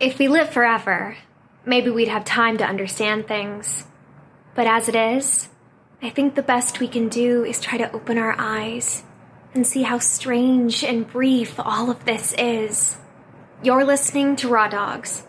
If we lived forever, maybe we'd have time to understand things. But as it is, I think the best we can do is try to open our eyes and see how strange and brief all of this is. You're listening to Raw Dogs.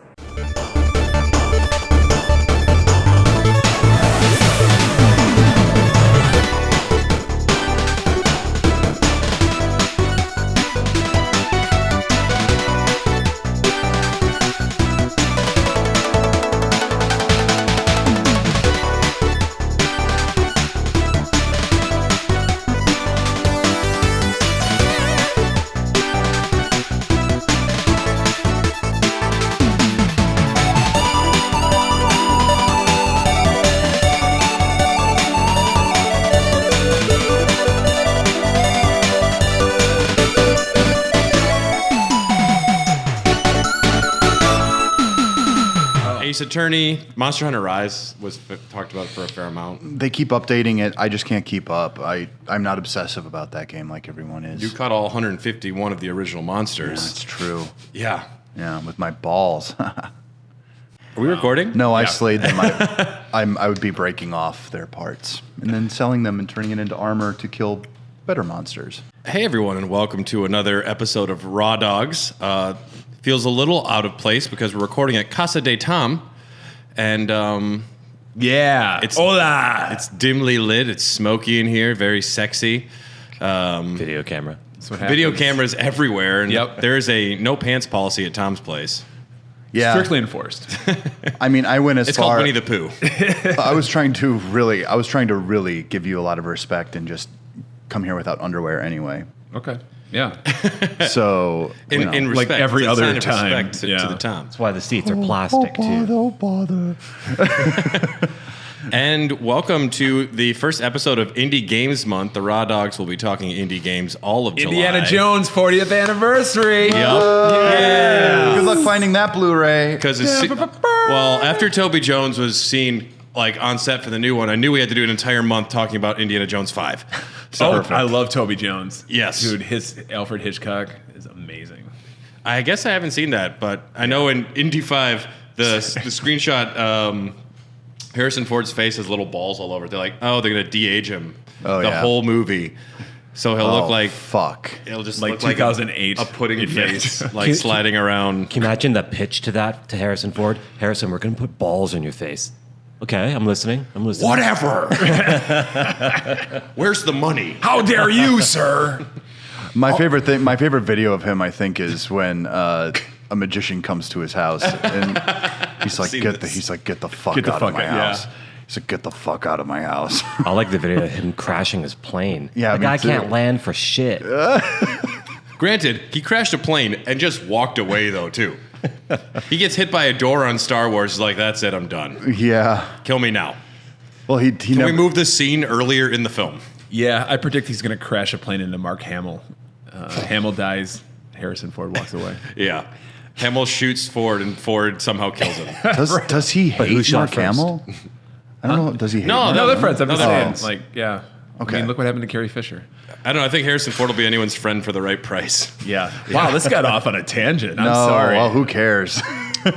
Attorney, Monster Hunter Rise was talked about for a fair amount. They keep updating it. I just can't keep up. I'm not obsessive about that game like everyone is. You caught all 151 of the original monsters. Yeah, that's true. Yeah. Yeah, with my balls. Are we recording? No, I slayed them. I would be breaking off their parts and then selling them and turning it into armor to kill better monsters. Hey, everyone, and welcome to another episode of Raw Dogs. Feels a little out of place because we're recording at Casa de Tom. And it's dimly lit. It's smoky in here, very sexy. Video camera. Video cameras everywhere. And there's a no pants policy at Tom's place. Yeah, strictly enforced. I mean, I went as it's far. It's called Winnie the Pooh. I was trying to really give you a lot of respect and just come here without underwear anyway. Okay. Yeah. So in respect, like every other time, to the Tom. That's why the seats are plastic too. Don't bother. And welcome to the first episode of Indie Games Month. The Raw Dogs will be talking indie games all of July. Indiana Jones 40th anniversary. Yep. Yeah. Good luck finding that Blu-ray. Because after Toby Jones was seen like on set for the new one, I knew we had to do an entire month talking about Indiana Jones 5. So I love Toby Jones. Yes. Dude, his Alfred Hitchcock is amazing. I guess I haven't seen that, but I know in Indy 5, the screenshot, Harrison Ford's face has little balls all over it. They're like, they're going to de-age him whole movie. So he'll look like... Fuck. It'll just like look 2008. Like a pudding face, like sliding around. Can you imagine the pitch to that, to Harrison Ford? Harrison, we're going to put balls in your face. Okay, I'm listening. Whatever. Where's the money? How dare you, sir? My favorite video of him, I think, is when a magician comes to his house and he's like, get the fuck out of my house. He's like, get the fuck out of my house. I like the video of him crashing his plane. Yeah, the guy can't land for shit. Granted, he crashed a plane and just walked away, though, too. He gets hit by a door on Star Wars. He's like, that's it, I'm done. Yeah. Kill me now. Well, Can we move this scene earlier in the film? Yeah, I predict he's going to crash a plane into Mark Hamill. Hamill dies. Harrison Ford walks away. Yeah. Hamill shoots Ford, and Ford somehow kills him. Does he hate Mark Hamill? I don't know. Does he hate Mark? No, they're friends. I'm just saying. Friends. Like, yeah. Okay. I mean, look what happened to Carrie Fisher. I don't know. I think Harrison Ford will be anyone's friend for the right price. Yeah. Wow, this got off on a tangent. I'm no, sorry. Well, who cares?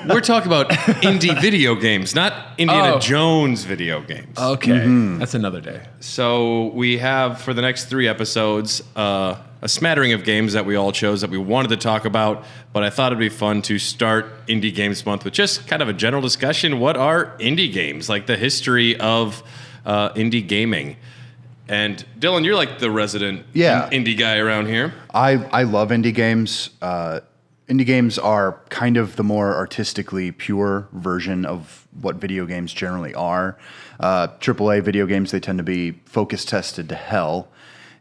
We're talking about indie video games, not Indiana Jones video games. Okay. That's another day. So we have, for the next 3 episodes, a smattering of games that we all chose that we wanted to talk about, but I thought it'd be fun to start Indie Games Month with just kind of a general discussion. What are indie games? Like the history of indie gaming. And Dylan, you're like the resident indie guy around here. I love indie games. Indie games are kind of the more artistically pure version of what video games generally are. AAA video games, they tend to be focus tested to hell,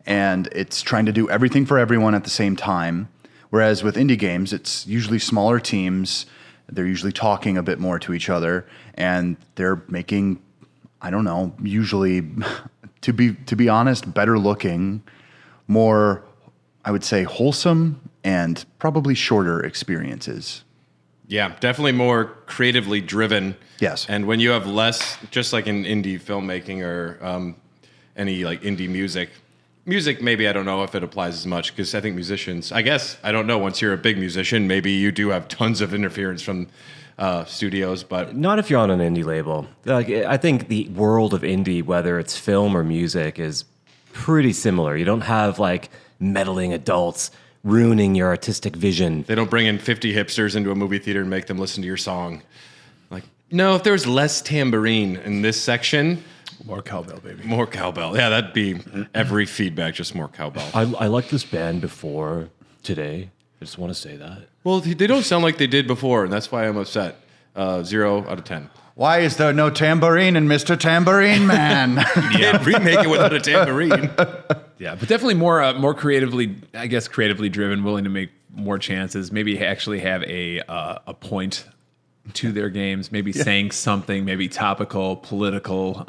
and it's trying to do everything for everyone at the same time. Whereas with indie games, it's usually smaller teams. They're usually talking a bit more to each other, and they're making, I don't know, usually... To be honest, better looking, more, I would say, wholesome, and probably shorter experiences. Yeah, definitely more creatively driven. Yes. And when you have less, just like in indie filmmaking or any like indie music, Music, maybe I don't know if it applies as much because I think musicians, I guess, I don't know. Once you're a big musician, maybe you do have tons of interference from studios, but Not if you're on an indie label. Like, I think the world of indie, whether it's film or music, is pretty similar. You don't have like meddling adults ruining your artistic vision. they don't bring in 50 hipsters into a movie theater and make them listen to your song. Like, no, if there was less tambourine in this section, More cowbell, baby. more cowbell. Yeah, that'd be every feedback, just more cowbell. I liked this band before today. I just want to say that. Well, they don't sound like they did before, and that's why I'm upset. 0 out of 10. Why is there no tambourine in Mr. Tambourine Man? Can't remake it without a tambourine. Yeah, but definitely more creatively, I guess, creatively driven, willing to make more chances. Maybe actually have a point to their games. Maybe saying something, maybe topical, political.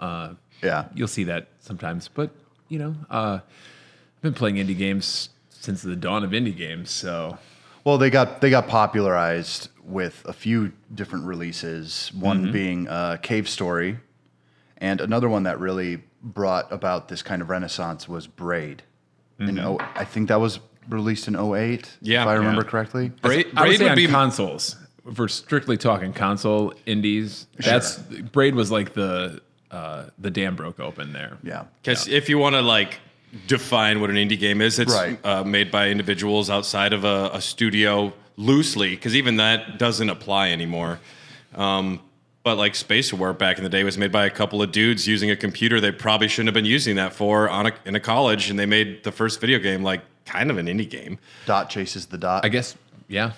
Yeah. You'll see that sometimes. But I've been playing indie games since the dawn of indie games. So Well, they got popularized with a few different releases. One being Cave Story, and another one that really brought about this kind of renaissance was Braid. I think that was released in '08, Yeah. if I remember Yeah. correctly. Braid I would say would on be consoles. If we're strictly talking console indies, that's Braid was like the dam broke open there. Yeah. because if you want to like define what an indie game is, it's Right. made by individuals outside of a studio loosely, because even that doesn't apply anymore. But like Spacewar back in the day was made by a couple of dudes using a computer they probably shouldn't have been using that for in a college, and they made the first video game like kind of an indie game. Dot chases the dot. I guess, yeah.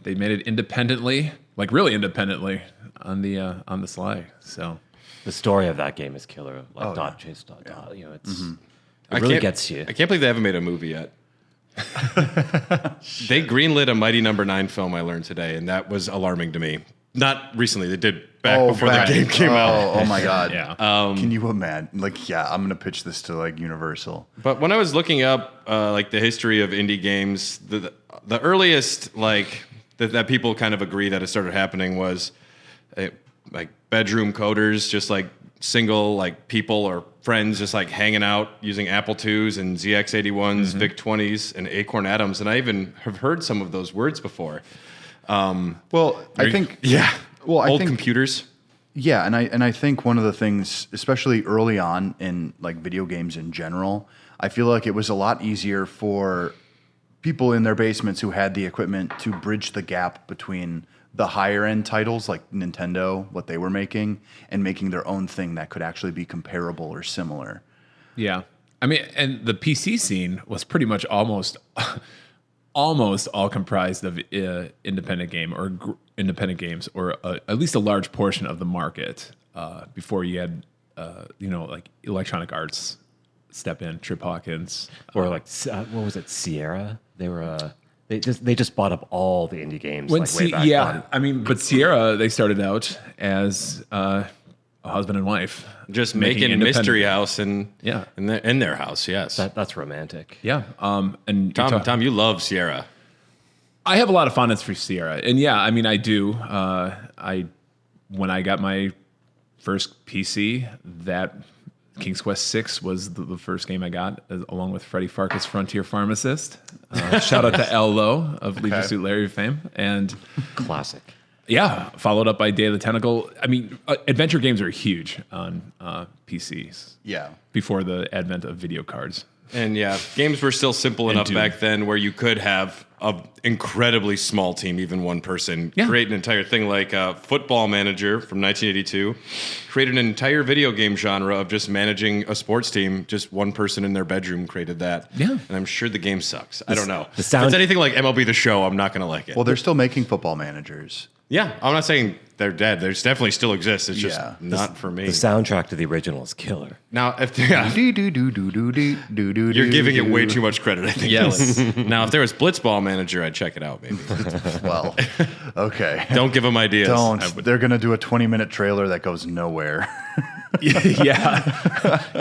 They made it independently, like really independently on the sly. So The story of that game is killer. Like dot yeah. chase dot dot. It's I it really can't- gets you. I can't believe they haven't made a movie yet. They greenlit a Mighty Number 9 film, I learned today, and that was alarming to me. Not recently, they did back before back. the game came out. Oh my God. Yeah. Can you imagine? Like, yeah, I'm gonna pitch this to like Universal. But when I was looking up like the history of indie games, the earliest like that people kind of agree that it started happening was like bedroom coders, just like single like people or friends just like hanging out using Apple IIs and ZX81s, VIC 20s, and Acorn Atoms. And I even have heard some of those words before. Well, I think Yeah. Well, I old think- computers. Yeah, and I think one of the things, especially early on in like video games in general, I feel like it was a lot easier for people in their basements who had the equipment to bridge the gap between the higher end titles like Nintendo, what they were making, and making their own thing that could actually be comparable or similar. Yeah. I mean, and the PC scene was pretty much almost all comprised of independent games, or at least a large portion of the market. Before you had, like Electronic Arts step in, Trip Hawkins, Or like what was it, Sierra? They were they just bought up all the indie games like way back then. I mean, but Sierra, they started out as a husband and wife, Just making making independent Mystery games. House in their house, yes. That's romantic. Yeah. And Tom, you love Sierra. I have a lot of fondness for Sierra, and yeah, I mean, I do. When I got my first PC, that King's Quest VI was the first game I got, along with Freddie Farkas' Frontier Pharmacist. Shout out to L. Lowe of Leisure Suit Larry fame, and Classic. yeah, followed up by Day of the Tentacle. I mean, adventure games are huge on PCs. Yeah. Before the advent of video cards. And yeah, games were still simple enough Doom. back then where you could have an incredibly small team, even one person, Yeah. create an entire thing. Like Football Manager from 1982 created an entire video game genre of just managing a sports team. Just one person in their bedroom created that. Yeah. And I'm sure the game sucks. I don't know. the sound- If it's anything like MLB The Show, I'm not going to like it. Well, they're still making football managers. yeah, I'm not saying they're dead. There's definitely still exists. It's just Yeah. not for me. The soundtrack to the original is killer. Now, if you're giving it way too much credit, I think. Yes. Now, if there was Blitzball Manager, I'd check it out, maybe. Well, okay. Don't give them ideas. Don't. They're going to do a 20-minute trailer that goes nowhere. Yeah.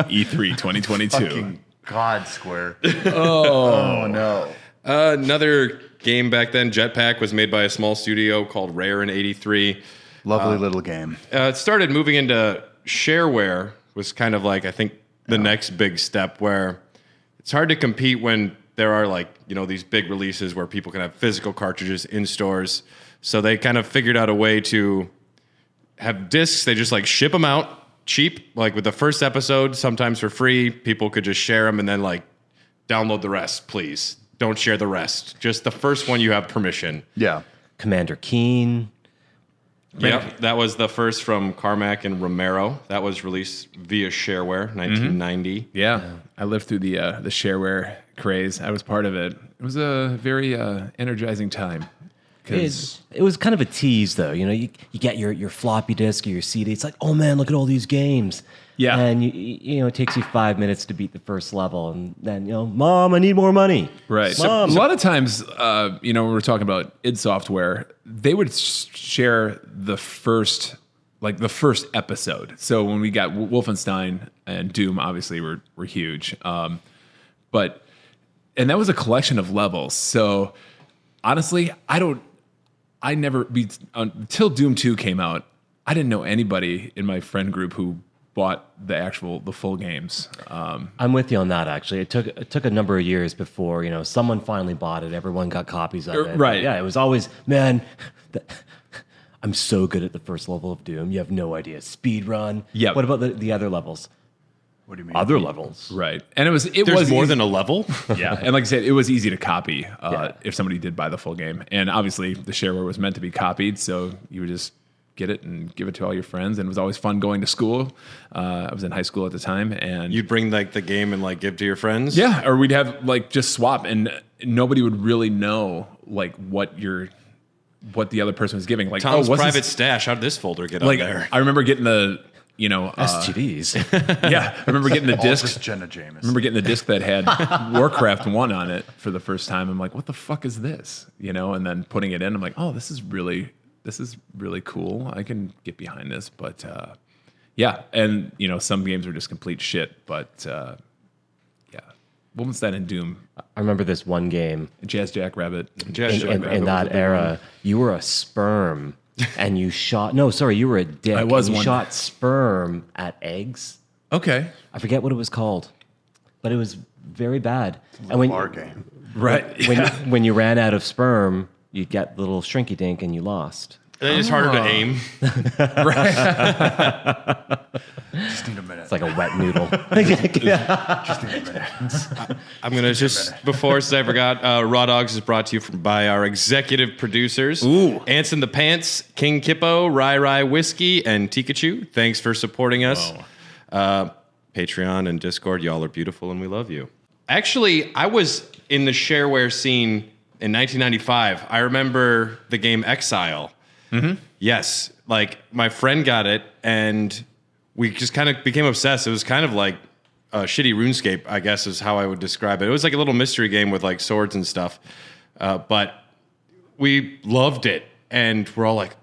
E3 2022. Fucking God, Square. Oh, no. Another game back then, Jetpack, was made by a small studio called Rare in '83. Lovely little game. It started moving into shareware, was kind of like, I think, the next big step where it's hard to compete when there are like, these big releases where people can have physical cartridges in stores. So they kind of figured out a way to have discs. They just like ship them out cheap, like with the first episode, sometimes for free. People could just share them and then like download the rest, please. Don't share the rest. Just the first one you have permission. Yeah. Commander Keen. Yep, that was the first from Carmack and Romero. That was released via shareware, 1990. Yeah, I lived through the shareware craze. I was part of it. It was a very energizing time. It was kind of a tease, though. You get your floppy disk or your CD. It's like, oh man, look at all these games. Yeah, and it takes you 5 minutes to beat the first level, and then Mom, I need more money. Right. Mom. So a lot of times, when we're talking about id Software, they would share the first episode. So when we got Wolfenstein and Doom, obviously were huge, and that was a collection of levels. So honestly, until Doom 2 came out, I didn't know anybody in my friend group who bought the full games. I'm with you on that. Actually, it took a number of years before someone finally bought it. Everyone got copies of it. Right? Yeah, it was always I'm so good at the first level of Doom. You have no idea. Speed run. Yeah. What about the other levels? What do you mean? Other levels. Right. And it was more easy. than a level. Yeah, and like I said, it was easy to copy if somebody did buy the full game. And obviously, the shareware was meant to be copied, so you would just get it and give it to all your friends. And it was always fun going to school. I was in high school at the time, and You'd bring like the game and like give to your friends. yeah, or we'd have like just swap, and nobody would really know like what the other person was giving. Like Tom's what's private this? stash. How did this folder get Like on there? I remember getting the STDs. yeah, I remember getting the disc. Aldrich Jenna Jameson. I remember getting the disc that had Warcraft 1 on it for the first time. I'm like, what the fuck is this? And then putting it in, I'm like, oh, this is really cool. I can get behind this. But yeah, and some games were just complete shit. But yeah, Wolfenstein and Doom, I remember this one game Jazz Jackrabbit. in that era. You were a sperm, and you shot. No, sorry, you were a dick. I was and you one. shot sperm at eggs. Okay, I forget what it was called, but it was very bad. And when bar game. right. When you ran out of sperm, you get the little shrinky dink, and you lost. And it's harder to aim. Just need a minute. It's like a wet noodle. Just need a minute. I'm going to just, before I forgot, Raw Dogs is brought to you by our executive producers. Ooh. Ants in the Pants, King Kippo, Rai Whiskey, and Tikachu. Thanks for supporting us. Patreon and Discord, y'all are beautiful and we love you. Actually, I was in the shareware scene in 1995. I remember the game Exile. Mm-hmm. Yes, like my friend got it, and we just kind of became obsessed. It was kind of like a shitty RuneScape, I guess is how I would describe it. It was like a little mystery game with like swords and stuff, but we loved it, and we're all like,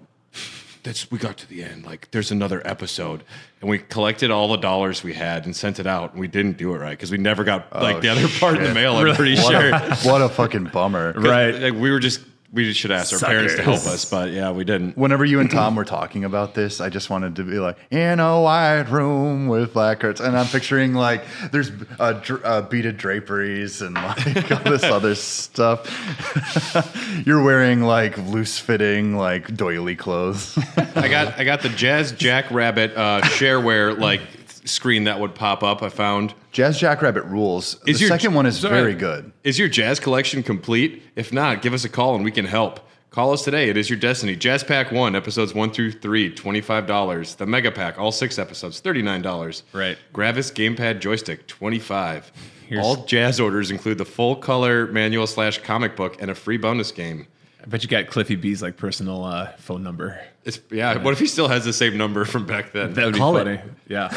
we got to the end. Like, there's another episode, and we collected all the dollars we had and sent it out. And we didn't do it right because we never got like the other part in the mail. I'm pretty sure. What a fucking bummer. Right. Like, we should ask our parents to help us, but yeah, we didn't. Whenever you and Tom were talking about this, I just wanted to be like, in a white room with black curtains. And I'm picturing like there's beaded draperies and like all this other stuff. You're wearing like loose fitting, like doily clothes. I got the Jazz Jackrabbit shareware like screen that would pop up. I found Jazz Jackrabbit rules. The second one is very good. Is your jazz collection complete? If not, give us a call and we can help. Call us today. It is your destiny. Jazz Pack 1, episodes 1 through 3, $25. The Mega Pack, all 6 episodes, $39. Right. Gravis Gamepad Joystick, $25. All jazz orders include the full color manual / comic book and a free bonus game. I bet you got Cliffy B's like personal phone number. What if he still has the same number from back then? That would be Call it. funny. Yeah.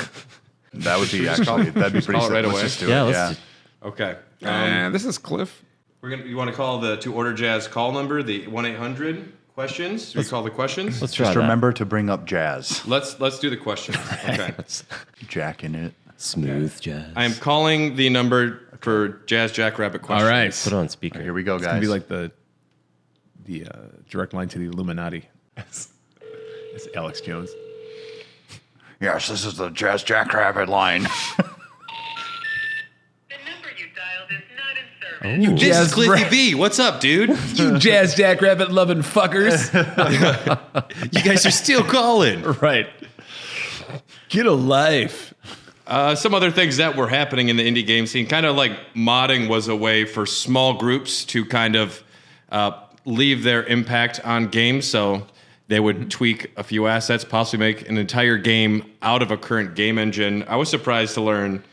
That would be that'd be pretty call it right simple. away. Let's just do Yeah, it. let's Okay. This is Cliff. You want to call the to order jazz call number, the 1-800 questions? We call the questions. Let's try Just that. remember to bring up jazz. Let's do the questions. Okay. Jack in it. Smooth jazz. I am calling the number for Jazz Jackrabbit questions. All right. Put it on speaker. Here we go, guys. It's gonna be like the direct line to the Illuminati. It's Alex Jones. Yes, this is the Jazz Jackrabbit line. The number you dialed This is Cliffy B. What's up, dude? You jazz jackrabbit loving fuckers. You guys are still calling. Right. Get a life. Some other things that were happening in the indie game scene, kind of like modding was a way for small groups to kind of leave their impact on games. So they would tweak a few assets, possibly make an entire game out of a current game engine. I was surprised to learn.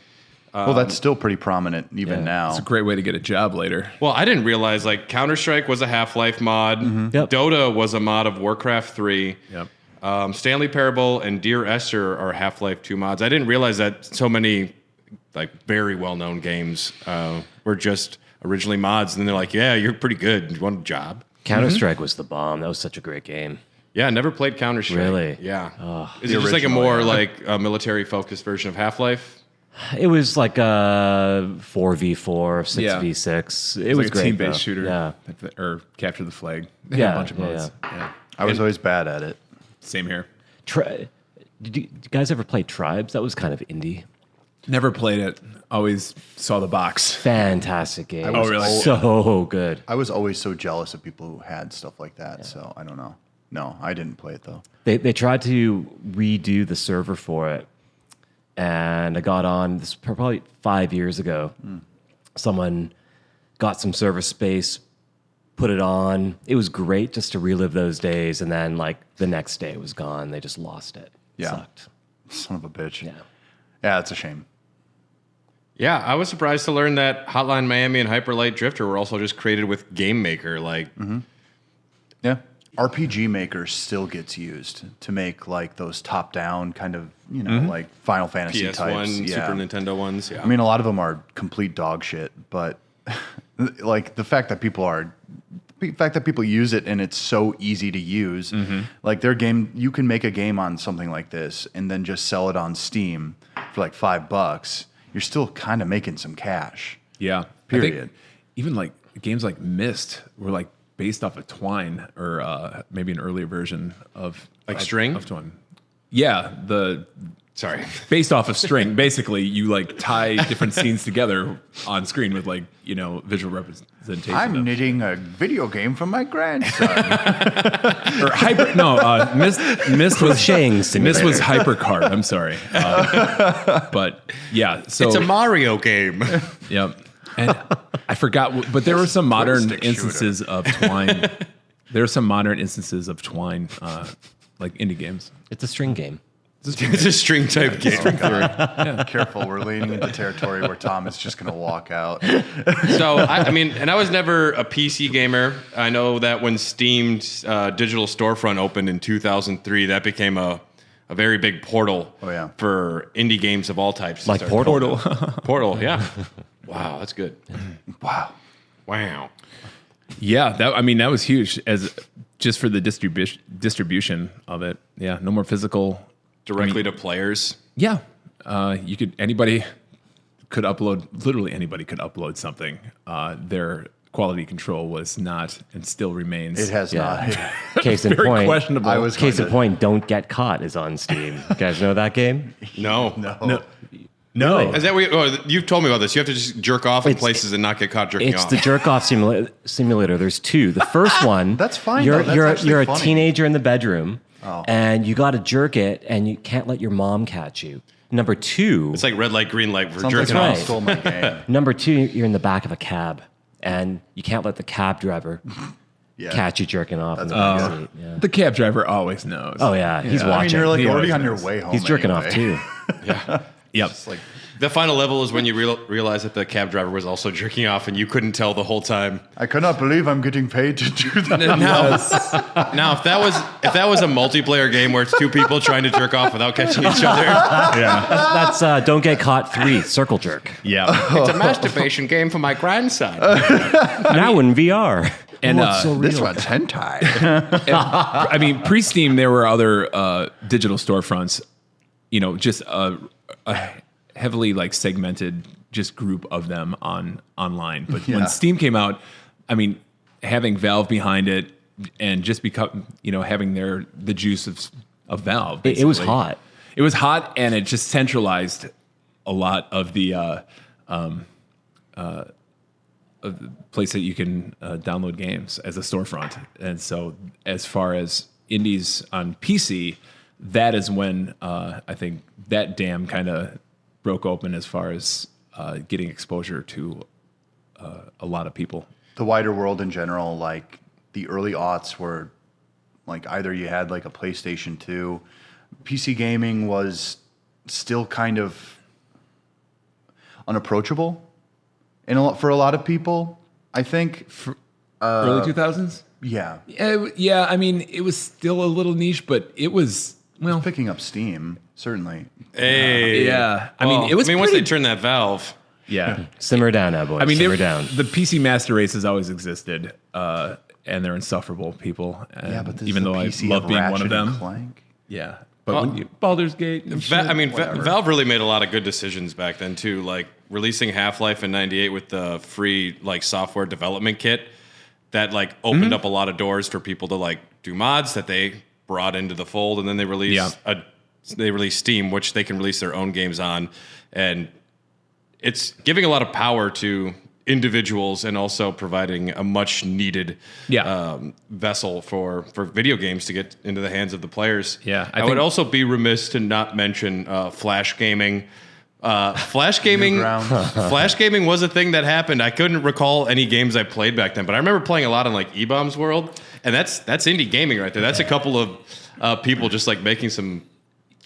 Well, that's still pretty prominent even now. It's a great way to get a job later. Well, I didn't realize like Counter-Strike was a Half-Life mod. Yep. Dota was a mod of Warcraft 3. Yep. Stanley Parable and Dear Esther are Half-Life 2 mods. I didn't realize that so many like very well-known games were just originally mods. And then they're like, yeah, you're pretty good. You want a job? Counter-Strike was the bomb. That was such a great game. Yeah, I never played Counter-Strike. Really? Yeah. Is it just like a more like military-focused version of Half-Life? It was like a 4v4, 6v6. It was like a great. team-based though. shooter. Yeah. Or capture the flag. They had a bunch of mods. Yeah. I was always bad at it. Same here. Did you guys ever play Tribes? That was kind of indie. Never played it. Always saw the box. Fantastic game. Oh, really? So good. I was always so jealous of people who had stuff like that. So I don't know. No, I didn't play it though. They tried to redo the server for it. And I got on this probably 5 years ago. Someone got some server space, put it on. It was great just to relive those days. And then like the next day it was gone. They just lost it. Yeah. Sucked. Son of a bitch. Yeah. Yeah, it's a shame. Yeah, I was surprised to learn that Hotline Miami and Hyper Light Drifter were also just created with Game Maker. Like, Yeah. RPG Maker still gets used to make like those top-down kind of, like Final Fantasy PS1, types. Super Nintendo ones. Yeah. I mean, a lot of them are complete dog shit, but like the fact that people use it and it's so easy to use, like their game, you can make a game on something like this and then just sell it on Steam for like $5. You're still kind of making some cash. Yeah. Period. I think even like games like Myst were like based off of Twine or maybe an earlier version of String? of Twine. Yeah, Sorry. based off of String. Basically, you like tie different scenes together on screen with like visual representation. I'm of, knitting a video game for my grandson. or hyper. No, Myst was Crocheting Myst simulator. was HyperCard. I'm sorry, but yeah. So It's a Mario game. Yep. And I forgot, but there were some modern Twin-stick shooter. instances of Twine. There are some modern instances of Twine, like indie games. It's a string game. It's a string type game. Careful, we're leaning into territory where Tom is just going to walk out. So, I mean, and I was never a PC gamer. I know that when Steam's digital storefront opened in 2003, that became a very big portal for indie games of all types. to Like start Portal. Portal, yeah. Wow, that's good. Wow. Wow. Yeah, that was huge as just for the distribution of it. Yeah, no more physical. Directly to players. Yeah, anybody could upload. Literally anybody could upload something. Their quality control was not and still remains. It has Yeah. not. Case in very point. questionable. I was Case going in to- point. Don't Get Caught is on Steam. You guys know that game? No. No. Is that you've told me about this? You have to just jerk off in It's- places and not get caught jerking It's off. the jerk off simulator. There's two. The first one, That's fine, You're though. That's you're actually you're a funny. teenager in the bedroom, Oh. and you got to jerk it, and you can't let your mom catch you. Number two, It's like red light, green light for Sounds jerking like off. you stole my game. number two, you're in the back of a cab, and you can't let the cab driver Yeah. catch you jerking off in the That's back pretty seat. Yeah. The cab driver always knows. Oh yeah, he's I mean, watching. you're like He already always on your knows. way home. He's jerking off anyway. too. Yep. It's like, The final level is when you realize that the cab driver was also jerking off and you couldn't tell the whole time. I cannot believe I'm getting paid to do that. Now, if that was a multiplayer game where it's two people trying to jerk off without catching each other, Yeah. That's Don't Get Caught 3, Circle Jerk. Yeah. it's a masturbation game for my grandson. Now in VR. And This one's hentai. I mean, pre-Steam, there were other digital storefronts. Just a heavily like segmented just group of them online. But Yeah. when Steam came out, I mean, having Valve behind it and just having the juice of Valve. It was basically. hot. It was hot, and it just centralized a lot of the a place that you can download games as a storefront. And so as far as indies on PC, that is when I think that dam kind of broke open as far as getting exposure to a lot of people. The wider world in general, like the early aughts were like either you had like a PlayStation 2, PC gaming was still kind of unapproachable for a lot of people, I think. Early 2000s? Yeah. Yeah, I mean, it was still a little niche, but it was, well, Picking up steam, certainly. Hey. yeah. I mean, it was once pretty, they turned that valve. yeah. Simmer down now, boys. I mean, simmer down. the PC master race has always existed, and they're insufferable people. And Yeah, but this even is though the I PC love of being one Ratchet of them, and Clank. yeah. But when Baldur's Gate, and shit, whatever. Valve really made a lot of good decisions back then too, like releasing Half-Life in '98 with the free like software development kit that like opened up a lot of doors for people to like do mods that they brought into the fold, and then they released Steam, which they can release their own games on, and it's giving a lot of power to individuals and also providing a much needed vessel for video games to get into the hands of the players. Yeah, I would also be remiss to not mention Flash gaming. Flash gaming was a thing that happened. I couldn't recall any games I played back then, but I remember playing a lot on like E-Bombs World, and that's indie gaming right there. That's a couple of people just like making some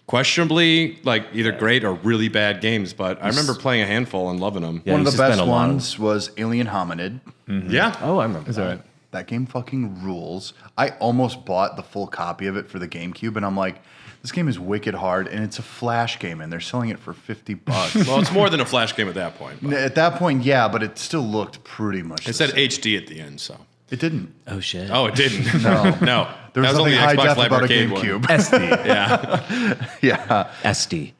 questionably like either great or really bad games, but I remember playing a handful and loving them. Yeah, One of used the to spend best a lot on- ones was Alien Hominid. Yeah. Oh, I remember. Right. That game fucking rules. I almost bought the full copy of it for the GameCube, and I'm like, this game is wicked hard, and it's a Flash game, and they're selling it for $50. Well, it's more than a Flash game at that point. But At that point, yeah, but it still looked pretty much it the said same. HD at the end, so. It didn't. Oh, shit. Oh, it didn't. No. No. There was that was only nothing high the Xbox def Live about a Arcade one. GameCube. SD. Yeah. Yeah. SD.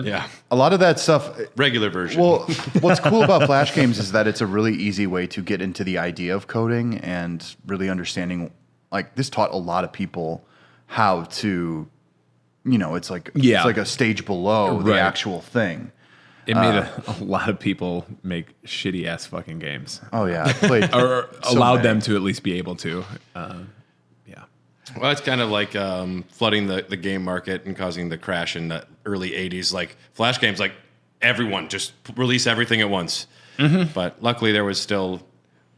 Yeah. A lot of that stuff. Regular version. Well, what's cool about Flash games is that it's a really easy way to get into the idea of coding and really understanding. Like, this taught a lot of people how to, it's like it's like a stage below the Right. actual thing. It made a lot of people make shitty ass fucking games, Oh yeah, I played or so allowed many. them to at least be able to. Yeah. Well, it's kind of like flooding the game market and causing the crash in the early 80s. Like Flash games, like everyone just release everything at once. But luckily there was still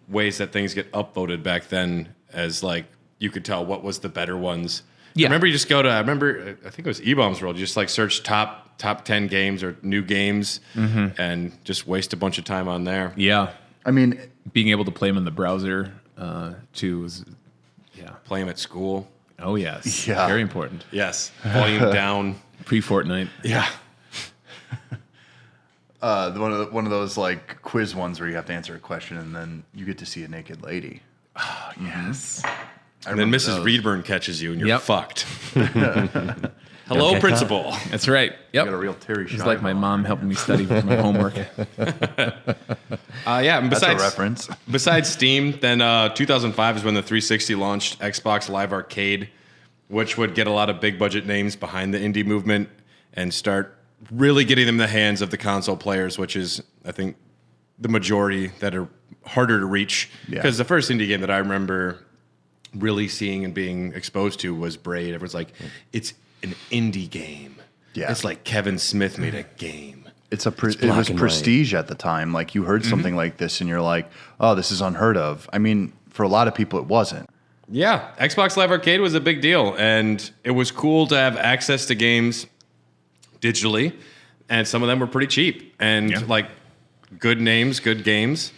ways that things get upvoted back then as like you could tell what was the better ones. Yeah. I remember you just go to, I think it was E-Bombs World. You just like search top 10 games or new games and just waste a bunch of time on there. Yeah. I mean, Being able to play them in the browser too was, Play them at school. oh yes, Yeah. very important. Yes. Volume down. Pre-Fortnite. Yeah. one of those like quiz ones where you have to answer a question and then you get to see a naked lady. Yes. And then remember Mrs. those. Reedburn catches you and you're Yep. fucked. Hello, get principal. That's right. Yep. Got a real Terry It's like my mom helping me study for my homework. Yeah, and That's a besides, reference. besides Steam, then 2005 is when the 360 launched Xbox Live Arcade, which would get a lot of big budget names behind the indie movement and start really getting them in the hands of the console players, which is, I think, the majority that are harder to reach. Yeah. Because the first indie game that I remember really seeing and being exposed to was Braid. Everyone's like, it's an indie game. Yeah. It's like Kevin Smith made a game. It black was and white. prestige at the time. Like you heard something like this and you're like, oh, this is unheard of. I mean, for a lot of people, it wasn't. Yeah, Xbox Live Arcade was a big deal, and it was cool to have access to games digitally, and some of them were pretty cheap and like good names, good games.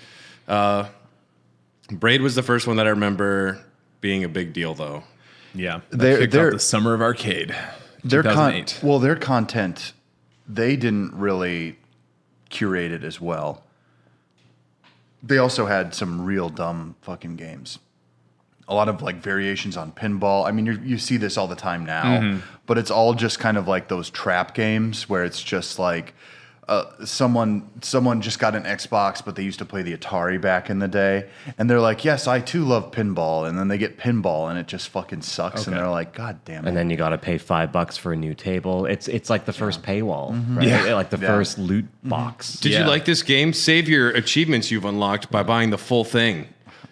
Braid was the first one that I remember being a big deal, though. Yeah. They're- Kicked they're- off the summer of arcade. Their 2008. their content, they didn't really curate it as well. They also had some real dumb fucking games. A lot of like variations on pinball. I mean, you see this all the time now, but it's all just kind of like those trap games where it's just like someone just got an Xbox, but they used to play the Atari back in the day, and they're like, "Yes, I too love pinball," and then they get pinball, and it just fucking sucks, and they're like, "God damn it!" And then you got to pay $5 for a new table. It's like the first paywall, right? Like the first loot box. Did you like this game? Save your achievements you've unlocked by buying the full thing.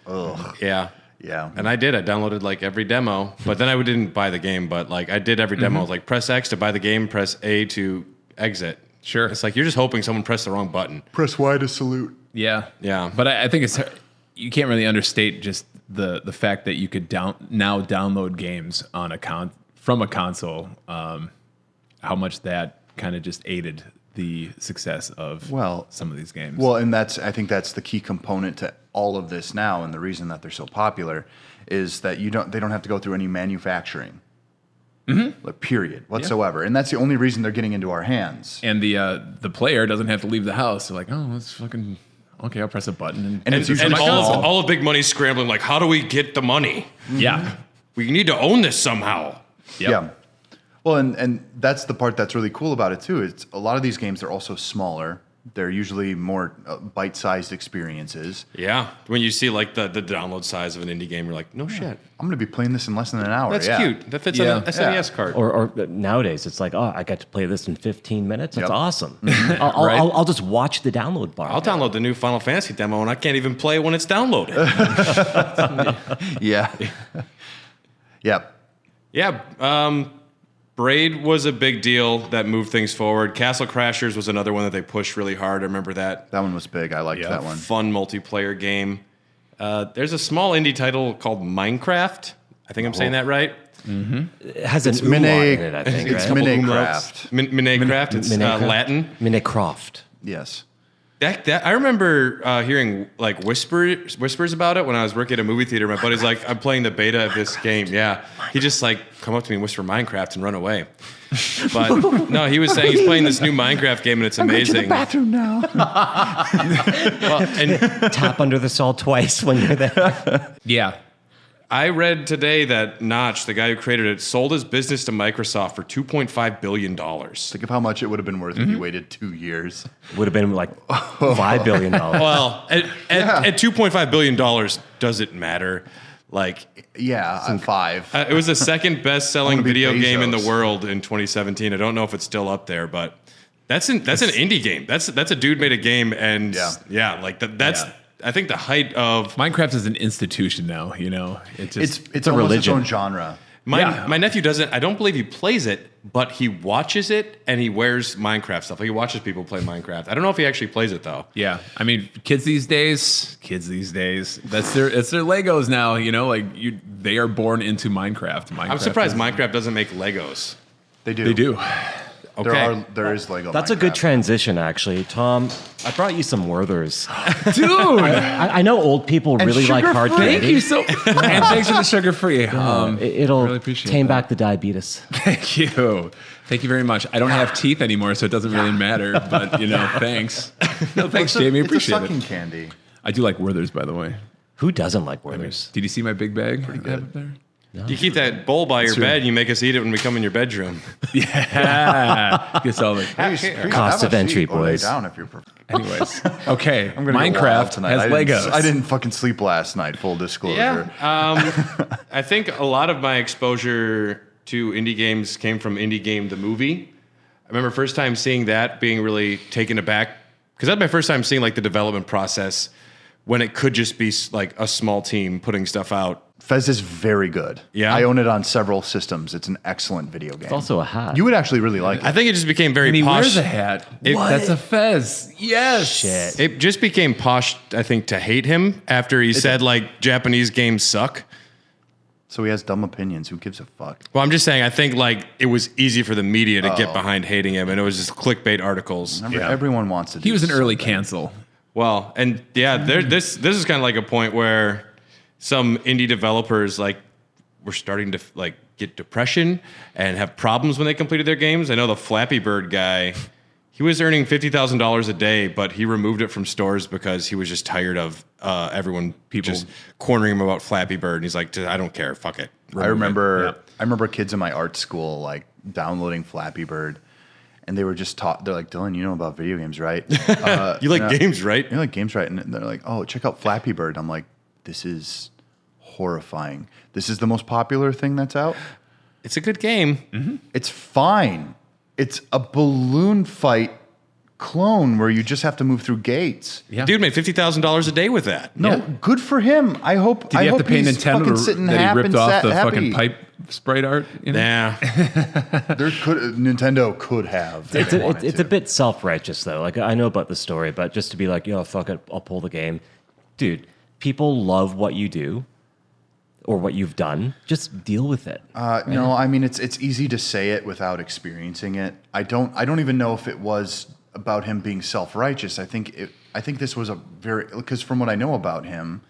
Ugh. Yeah. Yeah. And I did. I downloaded like every demo, but then I didn't buy the game. But like I did every demo. I was like, press X to buy the game, press A to exit. Sure. It's like you're just hoping someone pressed the wrong button. Press Y to salute. Yeah. Yeah. But I think you can't really understate just the fact that you could now download games on from a console, how much that kind of just aided the success of some of these games. Well, and I think that's the key component to all of this now, and the reason that they're so popular is that they don't have to go through any manufacturing. Like, period, whatsoever. And that's the only reason they're getting into our hands. And the player doesn't have to leave the house. They're like, oh, let's fucking, okay, I'll press a button. And it's usually all of big money scrambling, like, how do we get the money? Yeah. We need to own this somehow. Yep. Yeah. Well, and that's the part that's really cool about it, too. It's a lot of these games are also smaller. They're usually more bite-sized experiences. Yeah. When you see like the download size of an indie game, you're like, no shit. I'm going to be playing this in less than an hour. That's cute. That fits on an SNES card. Or nowadays, it's like, oh, I got to play this in 15 minutes. That's Yep. awesome. I'll just watch the download bar. I'll download the new Final Fantasy demo, and I can't even play it when it's downloaded. Yeah. Yep. Yeah. Braid was a big deal that moved things forward. Castle Crashers was another one that they pushed really hard. I remember that. That one was big. I liked that one. Fun multiplayer game. There's a small indie title called Minecraft. I think I'm saying that right. It has an umlaut in it, I think, It's right? Minecraft. Minecraft. It's Minecraft? Latin. Minecraft. Yes. That I remember hearing like whispers about it when I was working at a movie theater. My buddy's like, I'm playing the beta of this game. Yeah, he just like come up to me and whisper Minecraft and run away. But no, he was saying he's playing this new Minecraft game and it's amazing. Bathroom now. Well, and Tap under the salt twice when you're there. Yeah. I read today that Notch, the guy who created it, sold his business to Microsoft for $2.5 billion. Think of how much it would have been worth if you waited 2 years. Would have been like $5 billion. Well, at $2.5 billion, does it matter? Like, Yeah, I'm 5. it was the second best-selling I wanna be video game in the Bezos. world in 2017. I don't know if it's still up there, but that's an indie game. That's a dude made a game, and that's I think the height of Minecraft is an institution now, you know. It's a almost religion. its own genre. my nephew doesn't. I don't believe he plays it, but he watches it and he wears Minecraft stuff. Like he watches people play Minecraft. I don't know if he actually plays it though. Yeah, I mean, kids these days, it's their Legos now. You know, like they are born into Minecraft. I'm surprised Minecraft doesn't make Legos. They do. They do. Okay, There is Lego. That's a good transition, actually. Tom, I brought you some Werthers. Dude, I know old people really like hard sugar-free. candy. thank you so. And thanks for the sugar free. It'll really appreciate tame that. back the diabetes. Thank you. Thank you very much. I don't have teeth anymore, so it doesn't really matter. But you know, thanks. No, thanks, Jamie. Appreciate It's a sucking it. candy. I do like Werthers, by the the way. Who doesn't like Werthers? Did you see my big bag? Pretty good. Up there? you keep that bowl by your true. bed and you make us eat it when we come in your bedroom. Yeah. Gets all like. Please Cost have of a entry, seat or lay boys. down if you're. Anyways, okay. I'm gonna get wild Minecraft tonight. has Legos. I didn't fucking sleep last night. Full disclosure. Yeah. I think a lot of my exposure to indie games came from Indie Game the movie. I remember first time seeing that, being really taken aback, because that's my first time seeing like the development process when it could just be like a small team putting stuff out. Fez is very good. Yeah? I own it on several systems. It's an excellent video game. It's also a hat. You would actually really like it. I think it just became very And he posh. wears a hat. That's a fez. Yes. Shit. It just became posh, I think, to hate him after he said like Japanese games suck. So he has dumb opinions. Who gives a fuck? Well, I'm just saying, I think like it was easy for the media to get behind hating him, and it was just clickbait articles. Everyone wants to do He was an early something. cancel. Well, and yeah, this is kind of like a point where some indie developers like were starting to like get depression and have problems when they completed their games. I know the Flappy Bird guy, he was earning $50,000 a day, but he removed it from stores because he was just tired of people just cornering him about Flappy Bird. And he's like, I don't care, fuck it. I remember kids in my art school like downloading Flappy Bird, and they were just taught. They're like, Dylan, you know about video games, right? You like games, right? You like games, right? And they're like, oh, check out Flappy Bird. I'm like, this is horrifying. This is the most popular thing that's out. It's a good game. Mm-hmm. It's fine. It's a balloon fight clone where you just have to move through gates. Yeah. Dude made $50,000 a day with that. No, good for him. I hope. Did you have to pay he's fucking Nintendo sitting that he ripped off the happy. fucking pipe sprite art? You know? Nah. Nintendo could have. It's a bit self-righteous though. Like I know about the story, but just to be like, fuck it, I'll pull the game, dude. People love what you do or what you've done. Just deal with it. No, I mean it's easy to say it without experiencing it. I don't even know if it was about him being self-righteous. I think this was a very, because from what I know about him,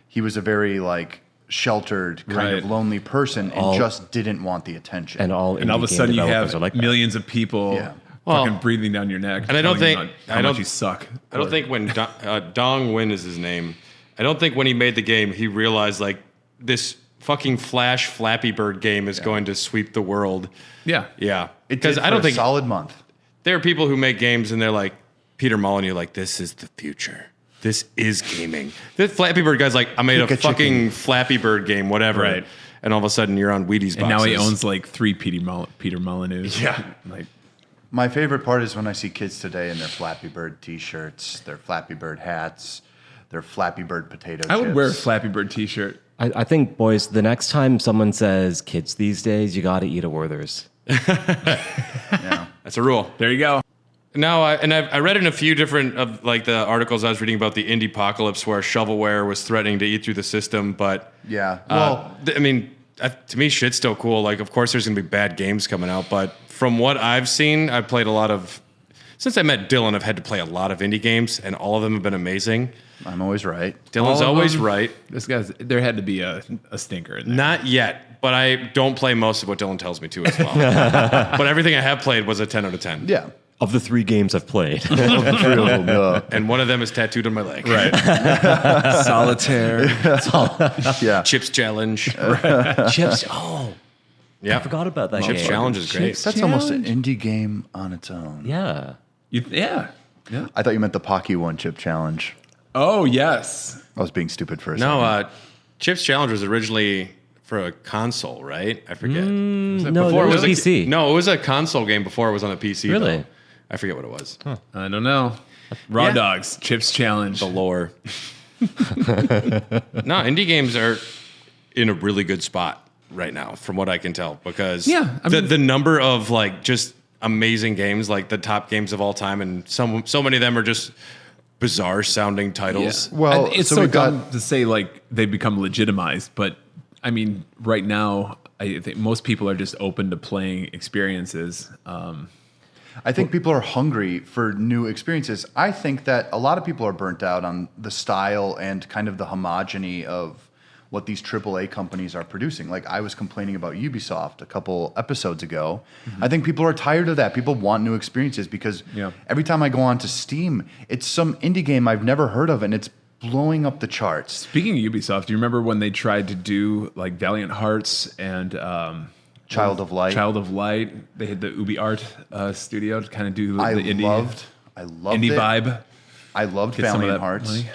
he was a very like sheltered kind of lonely person and just didn't want the attention. And all of a sudden you have like millions of people fucking breathing down your neck. And I don't think how much you suck. I don't think when Dong Win is his name. I don't think when he made the game he realized like this fucking Flash Flappy Bird game is going to sweep the world. Yeah. Yeah. Because I don't think a solid month. There are people who make games and they're like Peter Molyneux, like this is the future. This is gaming. This Flappy Bird guy's like, I made a fucking Flappy Bird game, whatever. Right. And all of a sudden you're on Wheaties boxes. And now he owns like 3 Peter Molyneux. Yeah. Like My favorite part is when I see kids today in their Flappy Bird t-shirts, their Flappy Bird hats, their Flappy Bird potato chips. I would wear a Flappy Bird t-shirt. I think, boys, the next time someone says kids these days, you got to eat a Werther's. Yeah. That's a rule. There you go. No, I read in a few different of like the articles I was reading about the indie apocalypse where shovelware was threatening to eat through the system, but Yeah. Well, I mean, to me, shit's still cool. Like, of course, there's gonna be bad games coming out, but from what I've seen, I've played a lot of. Since I met Dylan, I've had to play a lot of indie games, and all of them have been amazing. I'm always right. Dylan's always right. There had to be a stinker in there. Not yet, but I don't play most of what Dylan tells me to as well. But everything I have played was a 10 out of 10. Yeah. Of the 3 games I've played. And one of them is tattooed on my leg. Right. Solitaire. Yeah. Chips Challenge. Chips. Oh, Yeah. I forgot about that Chips game. Challenge is great. Chips That's almost an Challenge? indie game on its own. Yeah. Yeah. I thought you meant the Pocky One Chip Challenge. Oh, yes. I was being stupid for a second. No, Chips Challenge was originally for a console, right? I forget. No, Before it it was was PC. No, it was a console game before it was on a PC. Really? Though. I forget what it was. I don't know. Raw Yeah. Dogs, Chips Challenge. The lore. No, indie games are in a really good spot right now, from what I can tell, because the number of like just amazing games, like the top games of all time, and so many of them are just bizarre sounding titles. Yeah. Well, and it's so so we've got- dumb to say like they become legitimized, but I mean, right now, I think most people are just open to playing experiences. I think people are hungry for new experiences. I think that a lot of people are burnt out on the style and kind of the homogeny of what these AAA companies are producing. Like I was complaining about Ubisoft a couple episodes ago. I think people are tired of that. People want new experiences because every time I go on to Steam, it's some indie game I've never heard of and it's blowing up the charts. Speaking of Ubisoft, do you remember when they tried to do like Valiant Hearts and Child of Light. Child of Light? They had the Ubi Art studio to kind of do the indie I loved indie it. vibe. I loved Get some of Valiant that Hearts. money.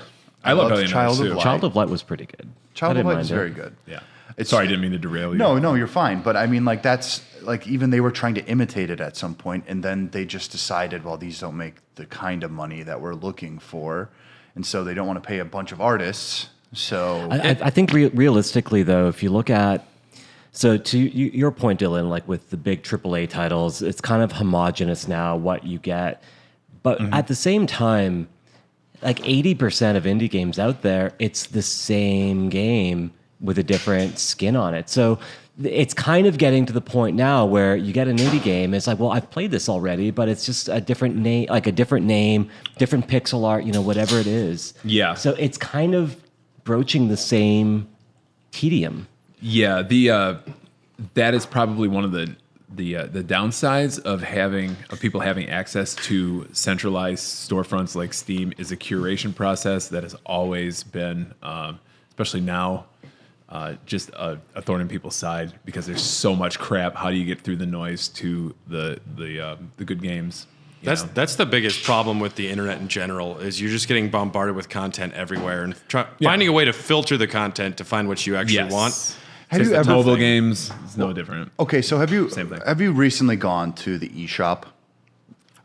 I love loved Valiant Child Hearts of too. Light. Child of Light was pretty good. Child I of didn't Light mind is it. very good. Yeah. Sorry, I didn't mean to derail you. No, you're fine. But I mean, like that's like even they were trying to imitate it at some point, and then they just decided, well, these don't make the kind of money that we're looking for, and so they don't want to pay a bunch of artists. So I think realistically, though, if you look at to your point, Dylan, like with the big AAA titles, it's kind of homogenous now what you get. But at the same time, like 80% of indie games out there, it's the same game with a different skin on it. So it's kind of getting to the point now where you get an indie game, it's like, well, I've played this already, but it's just a different name, different pixel art, whatever it is. Yeah. So it's kind of broaching the same tedium. Yeah, that is probably one of the downsides of people having access to centralized storefronts like Steam is a curation process that has always been, especially now, just a thorn in people's side because there's so much crap. How do you get through the noise to the good games? That's the biggest problem with the internet in general is you're just getting bombarded with content everywhere and finding a way to filter the content to find what you actually want. Have you ever mobile games? It's no different. Okay, so Same thing. have you recently gone to the eShop?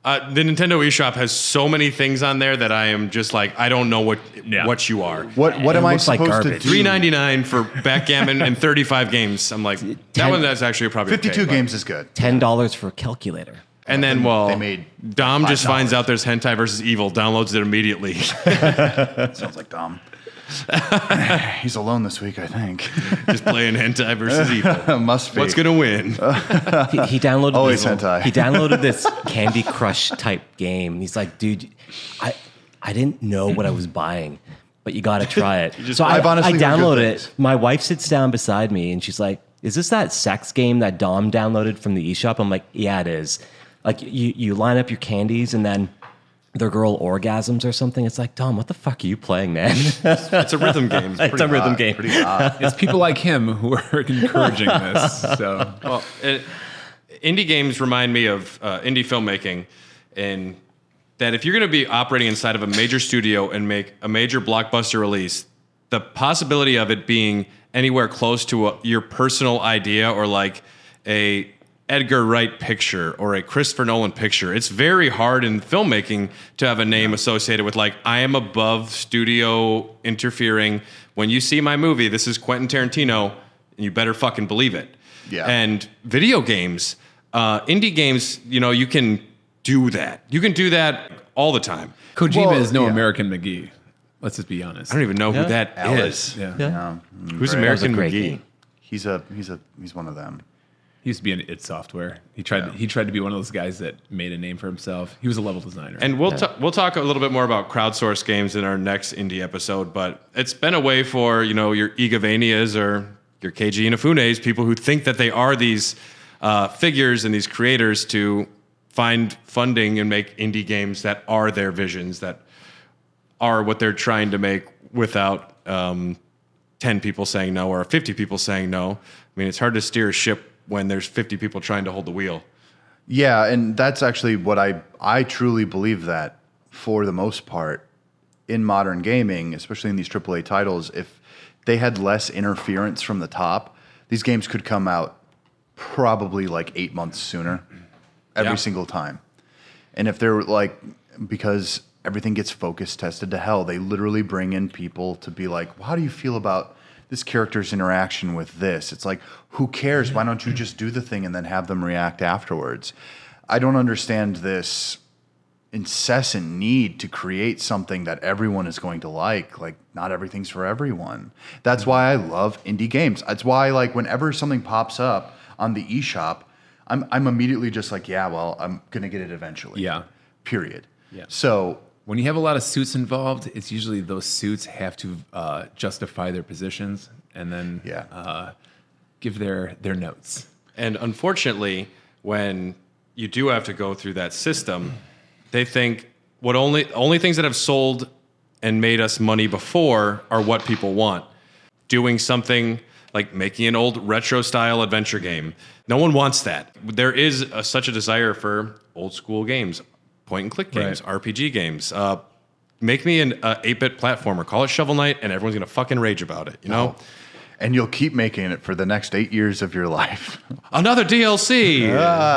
The Nintendo eShop has so many things on there that I am just like, I don't know what you are. What am I looks like supposed to garbage. do? $3.99 for backgammon and 35 games. I'm like, that one that's actually probably 52 okay, games is good. $10 for a calculator. And then, They made Dom just $5. finds out there's Hentai versus Evil, downloads it immediately. Sounds like Dom. He's alone this week, I think. Just playing Hentai versus Evil. Must be. What's going to win? He downloaded Always Evil. hentai. He downloaded this Candy Crush type game. He's like, dude, I didn't know what I was buying, but you got to try it. So I've honestly heard good downloaded things. it. My wife sits down beside me and she's like, is this that sex game that Dom downloaded from the eShop? I'm like, yeah, it is. Like you line up your candies and then their girl orgasms or something. It's like, Dom, what the fuck are you playing, man? It's a rhythm game. It's a rhythm game. Pretty hot. It's people like him who are encouraging this. So Well, indie games remind me of indie filmmaking, and that if you're going to be operating inside of a major studio and make a major blockbuster release, the possibility of it being anywhere close to your personal idea or like a Edgar Wright picture or a Christopher Nolan picture, it's very hard in filmmaking to have a name associated with like, I am above studio interfering. When you see my movie, this is Quentin Tarantino, and you better fucking believe it. Yeah. And video games, indie games, you can do that. You can do that all the time. Kojima Well, is no yeah. American McGee. Let's just be honest. I don't even know who Yeah. that Alice. is. Yeah. Yeah. Who's That was a American great McGee? game. He's one of them. He used to be in id Software. He tried to be one of those guys that made a name for himself. He was a level designer. And we'll talk a little bit more about crowdsourced games in our next indie episode. But it's been a way for your Igavanias or your Keiji Inafunes, people who think that they are these figures and these creators, to find funding and make indie games that are their visions, that are what they're trying to make without 10 people saying no or 50 people saying no. I mean, it's hard to steer a ship when there's 50 people trying to hold the wheel. Yeah, and that's actually what I truly believe, that for the most part in modern gaming, especially in these AAA titles, if they had less interference from the top, these games could come out probably like 8 months sooner every single time. And if they're like, because everything gets focus tested to hell, they literally bring in people to be like, well, how do you feel about this character's interaction with this? It's like, who cares? Why don't you just do the thing and then have them react afterwards? I don't understand this incessant need to create something that everyone is going to like. Like, not everything's for everyone. That's why I love indie games. That's why, like, whenever something pops up on the eShop, I'm immediately just like, yeah, well, I'm gonna get it eventually. Yeah. Period. Yeah. So when you have a lot of suits involved, it's usually those suits have to justify their positions and then give their notes. And unfortunately, when you do have to go through that system, they think what only things that have sold and made us money before are what people want. Doing something like making an old retro style adventure game. No one wants that. There is such a desire for old school games, point and click games, RPG games. Make me an 8-bit platformer, call it Shovel Knight, and everyone's gonna fucking rage about it, you know? and you'll keep making it for the next 8 years of your life. Another DLC!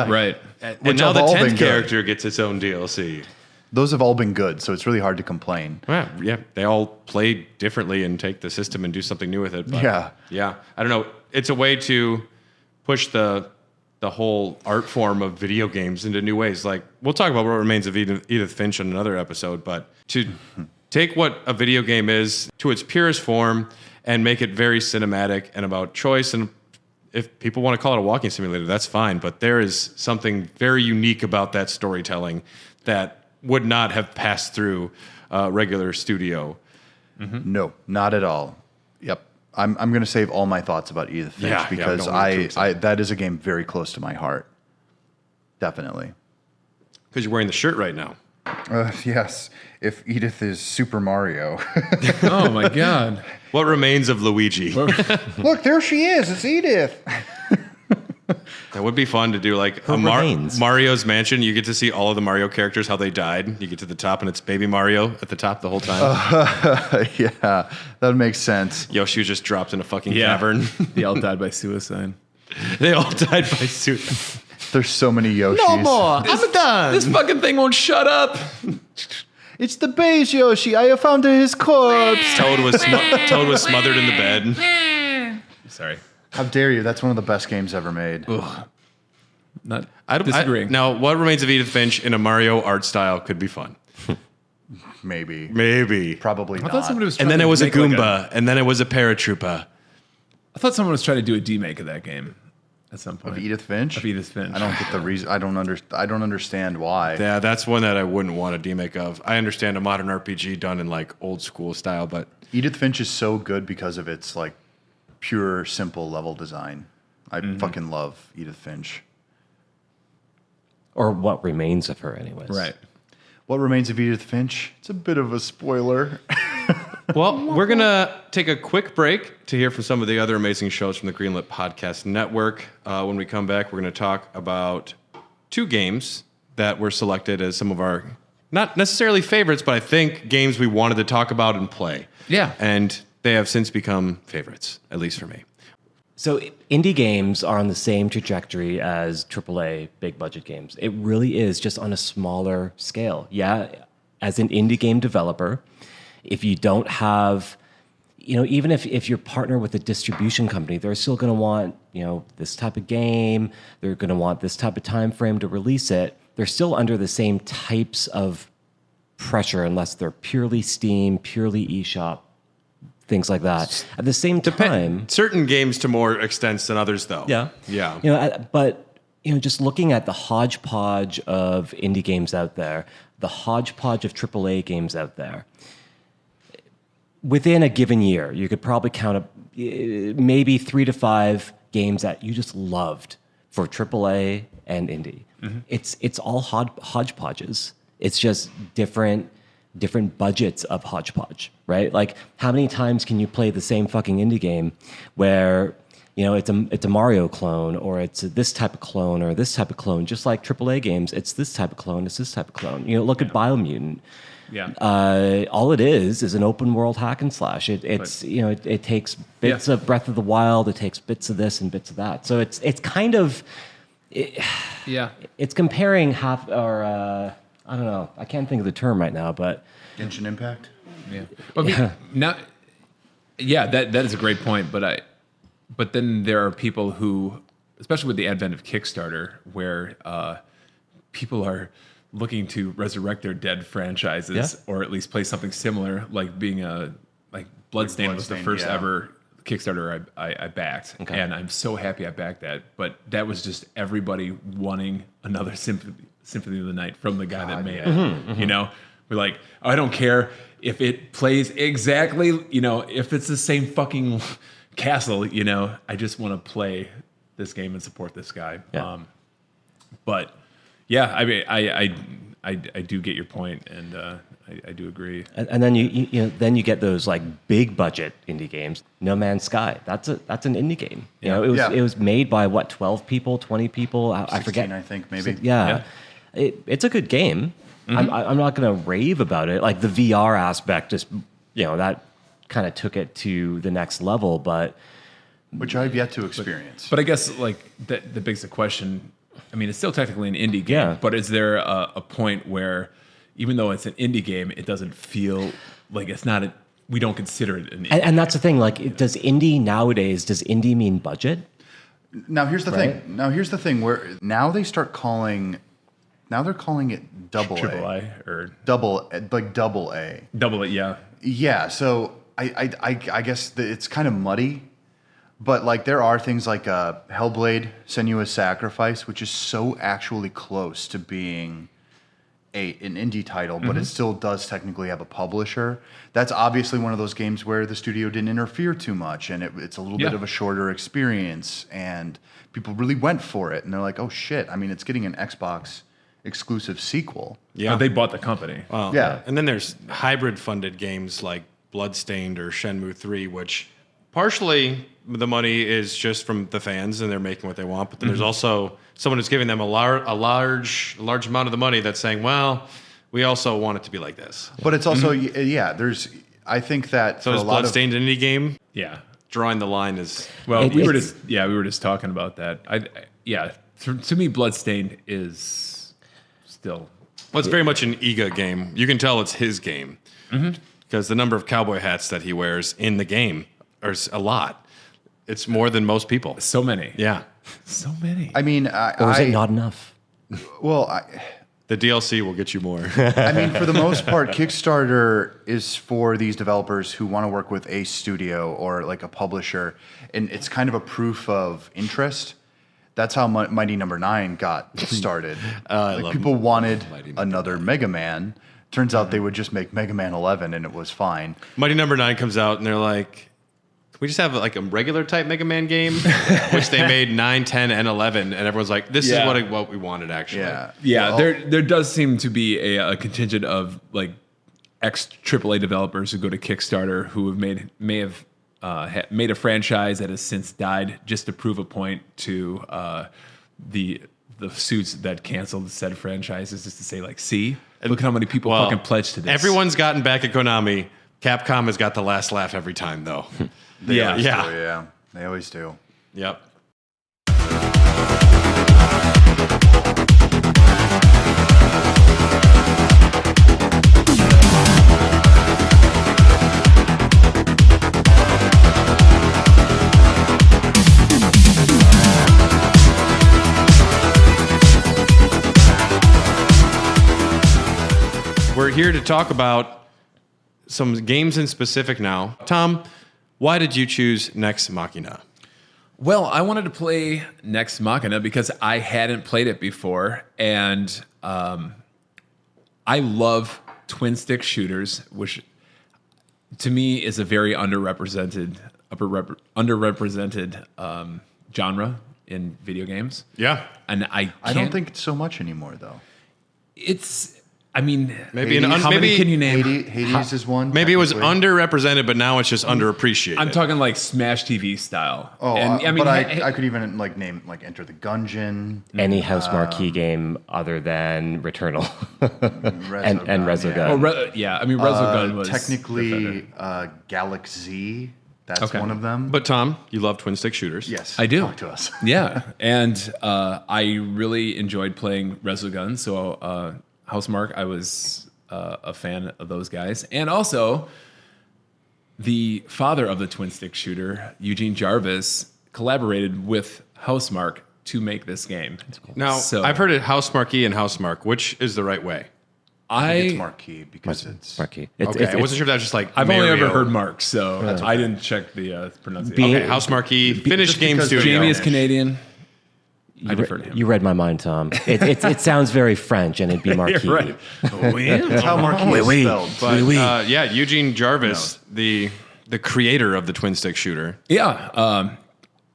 Right. And Which now have the all 10th been good. character gets its own DLC. Those have all been good, so it's really hard to complain. Yeah, they all play differently and take the system and do something new with it. But Yeah. I don't know. It's a way to push the whole art form of video games into new ways. Like, we'll talk about What Remains of Edith Finch in another episode, but to take what a video game is to its purest form and make it very cinematic and about choice. And if people want to call it a walking simulator, that's fine. But there is something very unique about that storytelling that would not have passed through a regular studio. No, not at all. Yep. I'm going to save all my thoughts about Edith Finch Yeah, because no, me too. I that is a game very close to my heart. Definitely. Because you're wearing the shirt right now. Yes, if Edith is Super Mario. Oh my god. What remains of Luigi? Look, there she is. It's Edith. That would be fun to do, like Who remains? Mario's Mansion. You get to see all of the Mario characters, how they died. You get to the top, and it's Baby Mario at the top the whole time. Yeah, that makes sense. Yoshi was just dropped in a fucking Yeah. cavern. They all died by suicide. They all died by suicide. There's so many Yoshis. I'm done. This fucking thing won't shut up. It's the beige Yoshi. I have found his corpse. Toad was smothered in the bed. Sorry. How dare you? That's one of the best games ever made. Not disagreeing. Now, what remains of Edith Finch in a Mario art style could be fun. Maybe. Probably I not. thought somebody was trying And then to it was a make like Goomba, and then it was a Paratroopa. I thought someone was trying to do a demake of that game at some point. Of Edith Finch? Of Edith Finch. I don't get the reason. I don't understand why. Yeah, that's one that I wouldn't want a remake of. I understand a modern RPG done in like old school style, but Edith Finch is so good because of its like pure, simple level design. I fucking love Edith Finch. Or what remains of her, anyways. Right. What remains of Edith Finch? It's a bit of a spoiler. well, we're gonna take a quick break to hear from some of the other amazing shows from the Greenlit Podcast Network. When we come back, we're gonna talk about 2 games that were selected as some of our not necessarily favorites, but I think games we wanted to talk about and play. Yeah. And they have since become favorites, at least for me. So indie games are on the same trajectory as AAA big budget games. It really is, just on a smaller scale. Yeah, as an indie game developer, if you don't have, even if you're partner with a distribution company, they're still going to want, this type of game. They're going to want this type of time frame to release it. They're still under the same types of pressure, unless they're purely Steam, purely eShop, things like that. At the same time, Certain games to more extents than others, though. yeah. But just looking at the hodgepodge of indie games out there, the hodgepodge of AAA games out there, within a given year, you could probably count up maybe 3 to 5 games that you just loved for AAA and indie. Mm-hmm. It's all hodgepodges. It's just different budgets of hodgepodge, right? Like, how many times can you play the same fucking indie game where it's a Mario clone, or it's this type of clone, or this type of clone? Just like AAA games, it's this type of clone, it's this type of clone. Look at Biomutant. Yeah. All it is an open world hack and slash. It takes bits of Breath of the Wild, it takes bits of this and bits of that. So it's kind of it's comparing half, or I don't know. I can't think of the term right now, but Genshin Impact. Yeah. That is a great point. But then there are people who, especially with the advent of Kickstarter, where people are looking to resurrect their dead franchises, or at least play something similar, like Bloodstained was the first ever Kickstarter I backed, and I'm so happy I backed that. But that was just everybody wanting another Symphony of the Night from the guy that made it. Mm-hmm. We're like, I don't care if it plays exactly, if it's the same fucking castle, I just want to play this game and support this guy. Yeah. But yeah, I mean, I do get your point, and I do agree. And then you get those like big budget indie games. No Man's Sky. That's an indie game. It was made by 12 people, 20 people. I forget. 16, I think, maybe. Yeah. It's a good game. Mm-hmm. I'm not going to rave about it. Like, the VR aspect, just that kind of took it to the next level. But Which I've yet to experience. But I guess like that begs the question. I mean, it's still technically an indie game, but is there a point where, even though it's an indie game, it doesn't feel like it's not we don't consider it an indie and that's the thing. Like, does indie mean budget? Now here's the thing. Where now they start calling. Now they're calling it double Triple A. or Double A. Double A, yeah. Yeah. So I guess it's kind of muddy. But like, there are things like Hellblade: Senua's Sacrifice, which is so actually close to being an indie title, but it still does technically have a publisher. That's obviously one of those games where the studio didn't interfere too much, and it's a little bit of a shorter experience, and people really went for it. And they're like, oh shit, I mean, it's getting an Xbox exclusive sequel. Yeah. They bought the company. Well, Yeah. And then there's hybrid funded games like Bloodstained or Shenmue 3, which partially the money is just from the fans and they're making what they want. But then there's also someone who's giving them a large amount of the money that's saying, well, we also want it to be like this. But it's also, I think that So for is a lot of Bloodstained an indie game? Yeah. Drawing the line is... Well, It- we were it's- just talking about that. To me, Bloodstained is still. Well, it's very much an EGA game. You can tell it's his game. Because the number of cowboy hats that he wears in the game are a lot. It's more than most people. So many. Yeah. So many. I mean, Or is it not enough? The DLC will get you more. I mean, for the most part, Kickstarter is for these developers who want to work with a studio or like a publisher, and it's kind of a proof of interest. That's how Mighty Number 9 got started. People wanted another Mega Man. Turns out they would just make Mega Man 11, and it was fine. Mighty Number 9 comes out, and they're like, can we just have like a regular type Mega Man game? Which they made 9, 10, and 11, and everyone's like, this is what we wanted, actually. Yeah, there does seem to be a contingent of like ex AAA developers who go to Kickstarter who have may have made a franchise that has since died just to prove a point to the suits that canceled said franchises, just to say like, see, look at how many people fucking pledged to this. Everyone's gotten back at Konami. Capcom has got the last laugh every time, though. They always Yeah. do, yeah. They always do. Yep. We're here to talk about some games in specific now. Tom, why did you choose Nex Machina? Well, I wanted to play Nex Machina because I hadn't played it before, and I love twin stick shooters, which to me is a very underrepresented genre in video games. Yeah. And I don't think so much anymore, though. it's. I mean, Maybe Hades, how many can you name? Hades is one. Maybe it was technically. underrepresented, but now it's just underappreciated. I'm talking like Smash TV style. Oh, and, but I could even like name like Enter the Gungeon, Any house marquee game other than Returnal Resogun, and Resogun. Resogun was technically Galaxy. That's one of them. But Tom, you love twin stick shooters. yes, I do. Talk to us. Yeah, and I really enjoyed playing Resogun. So Housemarque, I was a fan of those guys, and also the father of the twin stick shooter, Eugene Jarvis, collaborated with Housemarque to make this game. Now, So- I've heard it House Marquee and House Mark. Which is the right way? It's Marquee because it's Marquee. Okay, I wasn't sure if that was just like I've only Mario. ever heard Mark, so I didn't check the pronunciation. Being- Okay, House Marquee, Finnish just game because studio. Jamie is Canadian. I defer to him. You read my mind, Tom. It sounds very French, and it'd be Marquee. You're right. that's how Marquee is spelled. But Eugene Jarvis, the creator of the twin stick shooter. Yeah,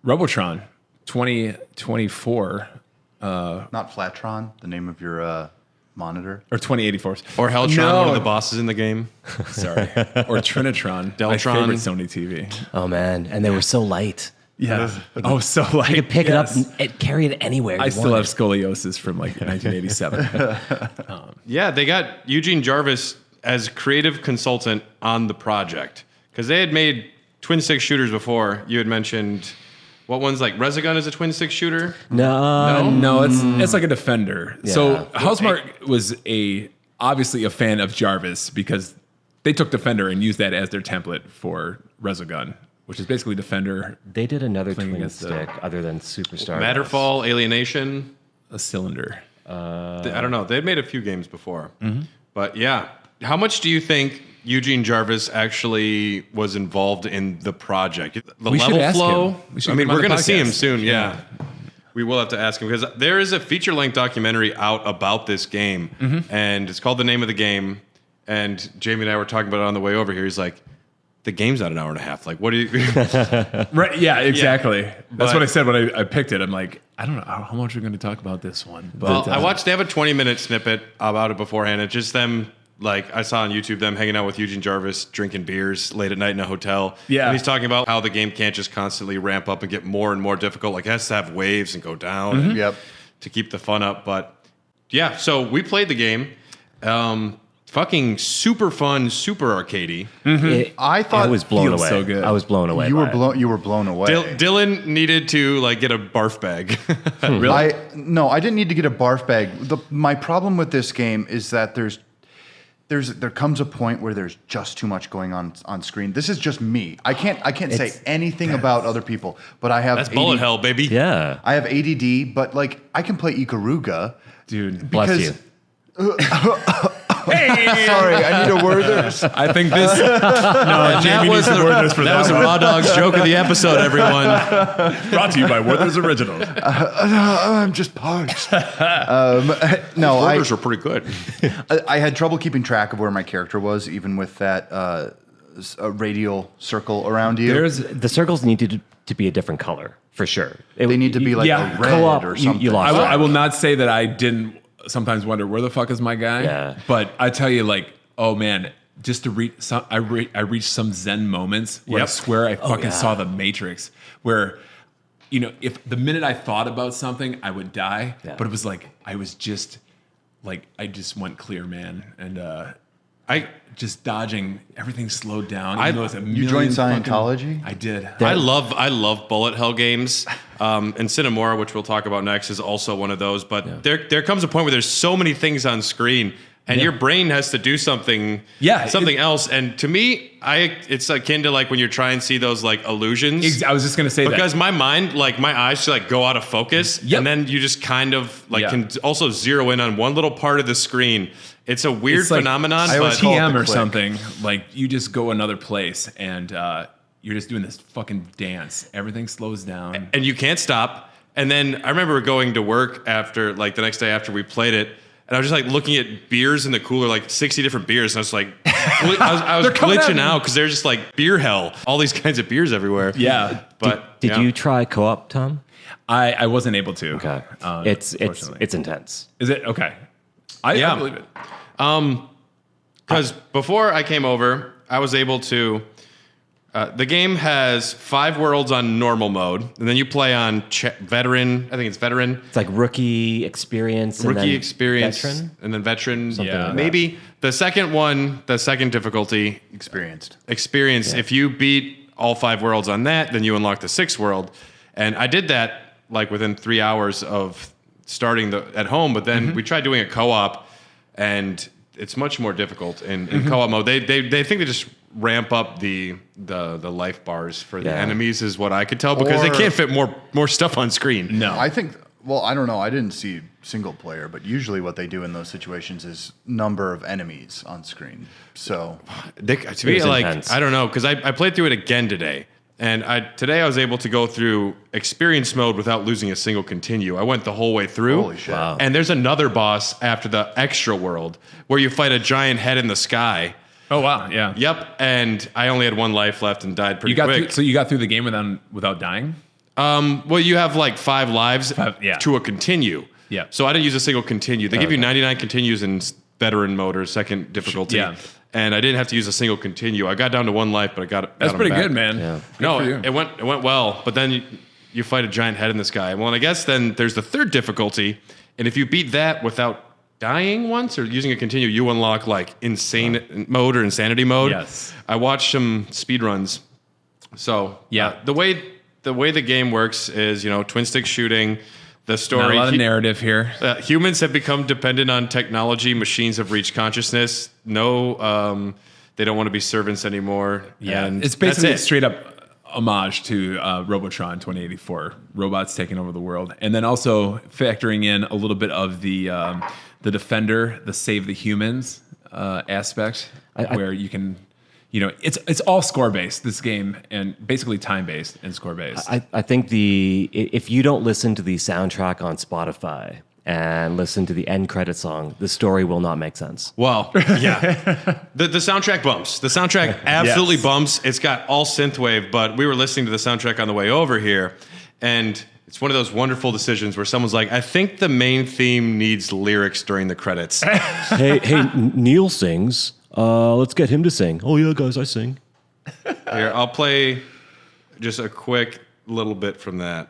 Robotron 2024 Not Flatron, the name of your monitor. or 2084. Or Helltron, No. one of the bosses in the game. Sorry, or Trinitron, my Deltron. favorite Sony TV. Oh man, and they were so light. Yeah. Oh, so like You could pick it up and carry it anywhere. I you still have wanted. scoliosis from like 1987. Yeah, they got Eugene Jarvis as creative consultant on the project because they had made twin stick shooters before. You had mentioned what one's like Resogun is a twin stick shooter. No, it's like a Defender. So Yeah. Housemarque was obviously a fan of Jarvis because they took Defender and used that as their template for Resogun, which is basically Defender, They did another Playing twin against the- stick other than Superstar. Matterfall, Alienation. a cylinder. I don't know. They'd made a few games before. But yeah. How much do you think Eugene Jarvis actually was involved in the project? The We should level ask flow? him. We should I mean, get him on we're the going to see him podcast. soon. Yeah. We will have to ask him because there is a feature-length documentary out about this game, and it's called The Name of the Game. And Jamie and I were talking about it on the way over here. He's like, the game's not an hour and a half. Like, what do you? Right? Yeah, exactly. That's But- what I said when I picked it. I'm like, I don't know how much we're going to talk about this one. Well, But I watched. They have a 20-minute snippet about it beforehand. It's just them. Like I saw on YouTube, them hanging out with Eugene Jarvis, drinking beers late at night in a hotel. Yeah. And he's talking about how the game can't just constantly ramp up and get more and more difficult. Like it has to have waves and go down and- Yep. to keep the fun up. But yeah, so we played the game. Fucking super fun, super arcadey. I thought I was blown feels away. so good. I was blown away. you by were it. blown. You were blown away. Dylan needed to like get a barf bag. really? I didn't need to get a barf bag. My problem with this game is that there comes a point where there's just too much going on screen. This is just me. I can't say anything about other people, but I have That's bullet hell, baby. Yeah. I have ADD, but like I can play Ikaruga. Dude. Bless you. Sorry, I need a Werther's. I think this. No, That Jamie was needs the, the Werther's for that was the one. Raw Dogs joke of the episode, everyone. Brought to you by Werther's Original. I'm just parched. No, Burgers are pretty good. I had trouble keeping track of where my character was, even with that a radial circle around you. The circles need to be a different color for sure. They need to be like Yeah. a red Co-op, or you something. lost I will not say that I didn't sometimes wonder where the fuck is my guy. Yeah. But I tell you, like, oh man, just to reach some, I reached some Zen moments where I Yep. swear I fucking yeah. saw the Matrix, where, you know, if the minute I thought about something, I would die. Yeah. But it was like I just went clear, man, and I just dodging everything slowed down. I- even though it's a You joined million Scientology? I did. I love bullet hell games. And Sine Mora, which we'll talk about next, is also one of those. But there comes a point where there's so many things on screen, and your brain has to do something else. And to me, it's akin to like when you're trying to see those like illusions. I was just gonna say Because that. my mind, like my eyes should like go out of focus, Yep. and then you just kind of like Yeah. can also zero in on one little part of the screen. It's a weird It's like phenomenon, I always but call it TM the or click. something, like you just go another place and you're just doing this fucking dance. Everything slows down. and you can't stop. And then I remember going to work after, like the next day after we played it, and I was just like looking at beers in the cooler, like 60 different beers, and I was like, I was They're coming glitching at me. out because they're just like beer hell, all these kinds of beers everywhere. Yeah. But Did yeah. you try co-op, Tom? I wasn't able to. Okay. It's unfortunately. intense. Is it okay? I Yeah. believe it. Because before I came over, I was able to. The game has 5 worlds on normal mode, and then you play on veteran. I think it's veteran. It's like rookie experience. And Rookie then experience, veteran? and then veteran. Something like that. Maybe the second one, the second difficulty Experienced. experience. If you beat all 5 worlds on that, then you unlock the 6th world. And I did that like within 3 hours of starting at home. But then we tried doing a co-op, and it's much more difficult in co-op mode. They think they just ramp up the life bars for the Yeah. enemies, is what I could tell, because they Or- can't fit more stuff on screen. No. I think. Well, I don't know. I didn't see single player, but usually what they do in those situations is number of enemies on screen. So To me, was like, intense. I don't know, because I played through it again today. And today I was able to go through experience mode without losing a single continue. I went the whole way through. Holy shit. Wow. And there's another boss after the extra world where you fight a giant head in the sky. Oh wow, yeah. Yep. And I only had 1 life left and died pretty You got quick. through, so you got through the game without dying. Well, you have like 5 lives yeah. to a continue. Yeah. So I didn't use a single continue. They give you 99 continues in veteran mode or second difficulty. Yeah. And I didn't have to use a single continue. I got down to 1 life, but I got That's them pretty back. good, man. Yeah. Good No, for you. it went well, but then you fight a giant head in the sky. Well, and I guess then there's the 3rd difficulty, and if you beat that without dying once or using a continue, you unlock like insane mode or insanity mode. Yes. I watched some speed runs. So Yeah. the way the game works is, twin stick shooting. The story. Not a lot of narrative here. Humans have become dependent on technology. Machines have reached consciousness. No, they don't want to be servants anymore. and It's basically a that's it. straight up homage to Robotron 2084, robots taking over the world, and then also factoring in a little bit of the Defender, the Save the Humans aspect, where you can, it's all score based. This game, and basically time based and score based. I think if you don't listen to the soundtrack on Spotify and listen to the end credit song, the story will not make sense. Well, yeah. The soundtrack bumps. The soundtrack absolutely bumps. It's got all synthwave, but we were listening to the soundtrack on the way over here, and it's one of those wonderful decisions where someone's like, I think the main theme needs lyrics during the credits. hey, Neil sings. Let's get him to sing. Oh, yeah, guys, I sing. Here, I'll play just a quick little bit from that.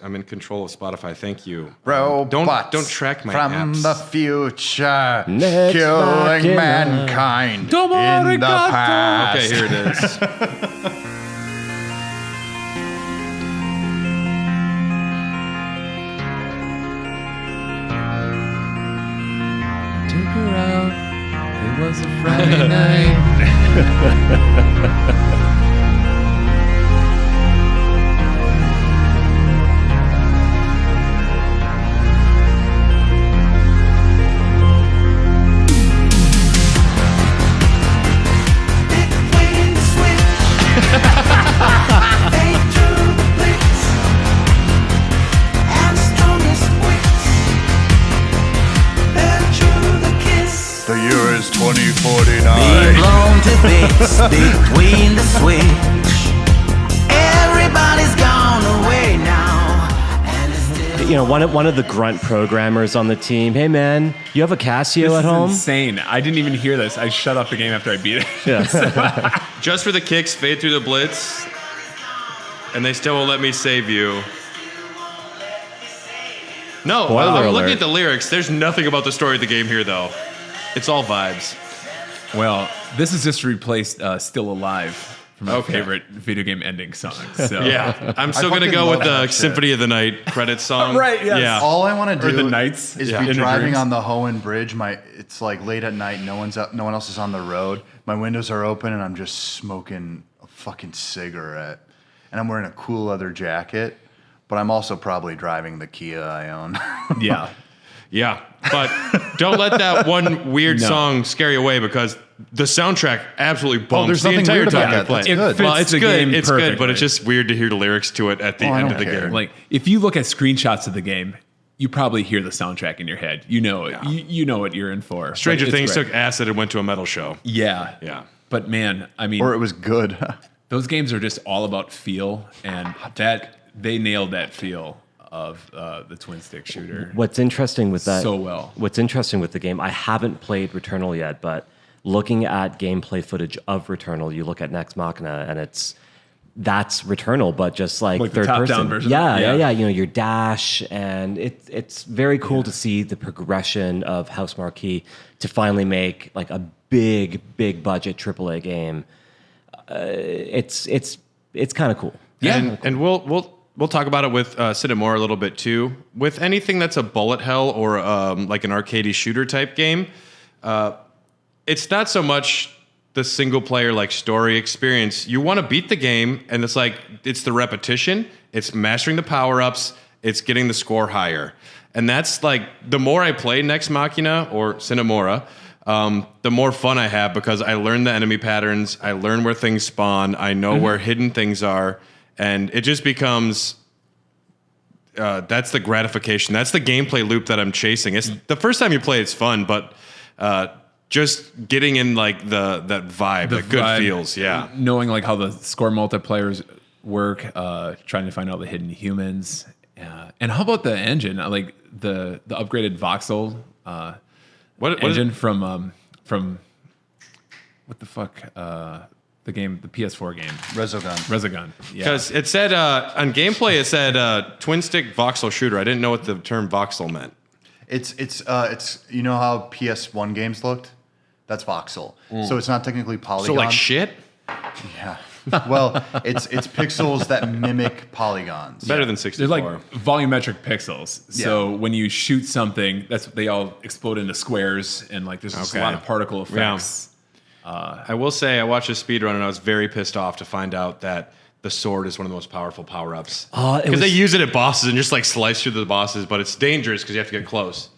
I'm in control of Spotify. Thank you. Robots don't track my from apps. the future, Next killing Machina. mankind in the past. Okay, here it is. Took her out. It was a Friday night. The year is 2049. Be blown to bits between the switch. Everybody's gone away now. And it's still You know, one of the grunt programmers on the team. Hey, man, you have a Casio This at is home? insane. I didn't even hear this. I shut off the game after I beat it. Just for the kicks, fade through the blitz, and they still won't let me save you. No, Spoiler I'm looking alert. at the lyrics. There's nothing about the story of the game here, though. It's all vibes. Well, this is just replaced "Still Alive" from my Okay. favorite video game ending song. So Yeah, I'm still gonna fucking go with love the that shit. Symphony of the Night credits song. Right, yes. Yeah. All I want to Or do the Knights is Yeah. be in the driving dreams. on the Hoenn Bridge. It's like late at night. No one else is on the road. My windows are open, and I'm just smoking a fucking cigarette. And I'm wearing a cool leather jacket, but I'm also probably driving the Kia I own. yeah, Yeah, but don't let that one weird No. song scare you away because the soundtrack absolutely bumps there's the nothing entire weird time about you that. play. That's good. Well, Fits it's the good. game It's good, but it's perfectly. just weird to hear the lyrics to it at the Oh, I end don't of the care. game. like if you look at screenshots of the game, you probably hear the soundtrack in your head. You know it. You know what you're in for. But Stranger it's Things great. took acid and went to a metal show. Yeah, Yeah. But man, I mean, Or it was good. those games are just all about feel, and that they nailed that feel of the twin stick shooter. What's interesting with that? So well. What's interesting with the game? I haven't played Returnal yet, but looking at gameplay footage of Returnal, you look at Nex Machina, and that's Returnal, but just like Like the third top-down person. version? Yeah, Yeah. yeah. You know, your dash, and it's very cool to see the progression of House Marquee to finally make like a big budget AAA game. It's kind of cool. Yeah, and we'll talk about it with Sine Mora a little bit too. With anything that's a bullet hell or like an arcadey shooter type game, it's not so much the single player like story experience. You want to beat the game, and it's the repetition, it's mastering the power ups, it's getting the score higher, and that's like the more I play Nex Machina or Sine Mora, the more fun I have because I learn the enemy patterns, I learn where things spawn, I know where hidden things are. And it just becomes, that's the gratification. That's the gameplay loop that I'm chasing. It's the first time you play, it's fun, but just getting in like that vibe, the good vibe, feels. Yeah. Knowing like how the score multipliers work, trying to find out the hidden humans. And how about the engine? Like the upgraded voxel What engine from what the fuck? The game, the PS4 game, Resogun. Yeah. Because it said on gameplay, it said twin stick voxel shooter. I didn't know what the term voxel meant. It's you know how PS1 games looked? That's voxel. So it's not technically polygon. So like shit? Yeah. Well, it's pixels that mimic polygons. Better than They're 64. like volumetric pixels. So when you shoot something, they all explode into squares, and like there's just a Okay. lot of particle effects. I will say I watched a speedrun and I was very pissed off to find out that the sword is one of the most powerful power-ups. Because they use it at bosses and just like slice through the bosses, but it's dangerous because you have to get close.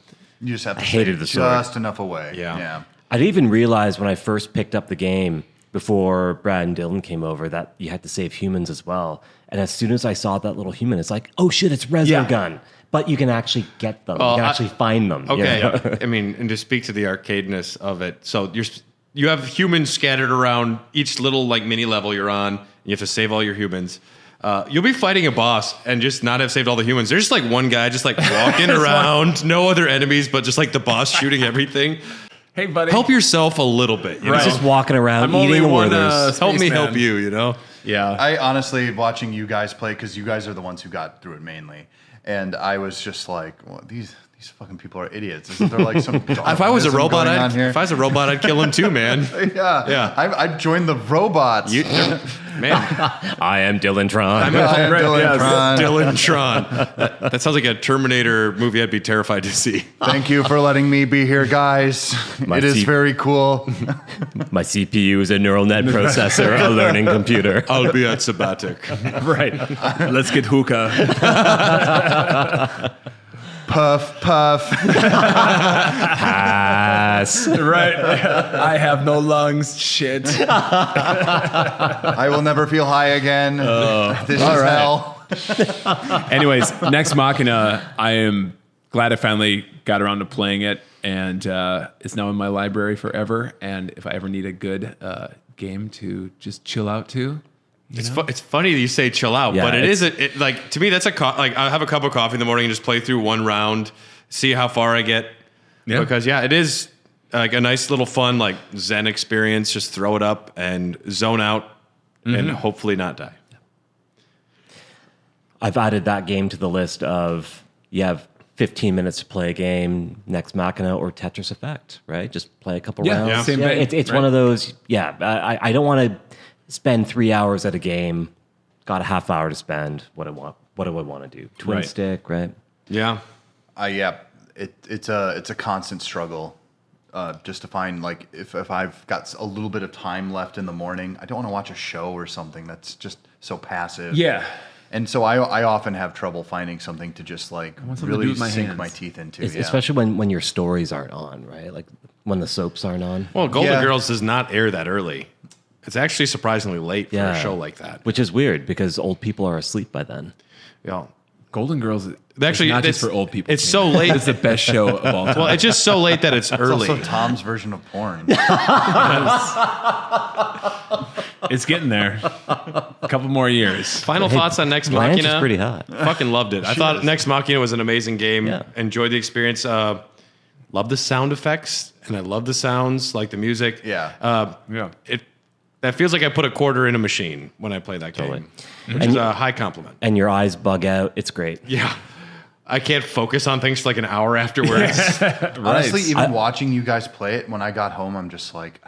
You just have to hated stay the sword. just enough away. Yeah. I didn't even realize when I first picked up the game before Brad and Dylan came over that you had to save humans as well. And as soon as I saw that little human, it's like, oh shit, it's Resogun. but you can actually get them. Well, you can actually find them. you Okay, know? I mean, and to speak to the arcadeness of it, so you have humans scattered around each little like mini level you're on. You have to save all your humans. You'll be fighting a boss and just not have saved all the humans. There's just like one guy just like walking around, no other enemies, but just like the boss shooting everything. Hey, buddy. Help yourself a little bit. You He's know? just walking around I'm only eating one, Werther's. Help me spaceman. help you, you know? Yeah. I honestly, watching you guys play, because you guys are the ones who got through it mainly, and I was just like, well, these fucking people are idiots. Isn't there like some If I was a Darwinism robot, going on here? if I was a robot, I'd kill him too, man. Yeah. I'd join the robots. Man, I am Dylan Tron. I am Dylan Tron. Dylan Tron. That sounds like a Terminator movie I'd be terrified to see. Thank you for letting me be here, guys. My It is seat- very cool. My CPU is a neural net processor, a learning computer. I'll be at sabbatic. Right. Let's get hookah. Puff, puff. Pass. Right. I have no lungs. Shit. I will never feel high again. This is hell. Anyways, Nex Machina, I am glad I finally got around to playing it, and it's now in my library forever. And if I ever need a good game to just chill out to, It's funny that you say chill out, Yeah, but like to me that's like I'll have a cup of coffee in the morning and just play through one round, see how far I get. Yeah. Because it is like a nice little fun like Zen experience. Just throw it up and zone out, and hopefully not die. I've added that game to the list of you have 15 minutes to play a game, Nex Machina or Tetris Effect, right? Just play a couple rounds. yeah. Same vein, It's right? one of those. Yeah, I don't want to spend 3 hours at a game. Got a half hour to spend. What do I want to do? Twin Right. stick, right? Yeah. It's a constant struggle. Just to find like if I've got a little bit of time left in the morning, I don't want to watch a show or something that's just so passive. yeah. And so I often have trouble finding something to just like want something to do really with my sink hands. my teeth into. Especially when your stories aren't on, right? Like when the soaps aren't on. Well, Golden Yeah. Girls does not air that early. It's actually surprisingly late for a show like that. Which is weird because old people are asleep by then. Yeah. Golden Girls is Actually, not just it's- for old people. it's so late. It's the best show of all time. Well, it's just so late that it's It's early. also Tom's version of porn. It's getting there. A couple more years. Final thoughts on Nex Bryant Machina? is pretty hot. Fucking loved it. I thought Nex Machina was an amazing game. Yeah. Enjoyed the experience. Love the sound effects, and I love the sounds, like the music. Yeah. Yeah. That feels like I put a quarter in a machine when I play that game, which is a high compliment. And your eyes bug out. It's great. Yeah. I can't focus on things for like an hour afterwards. Honestly, even watching you guys play it, when I got home, I'm just like,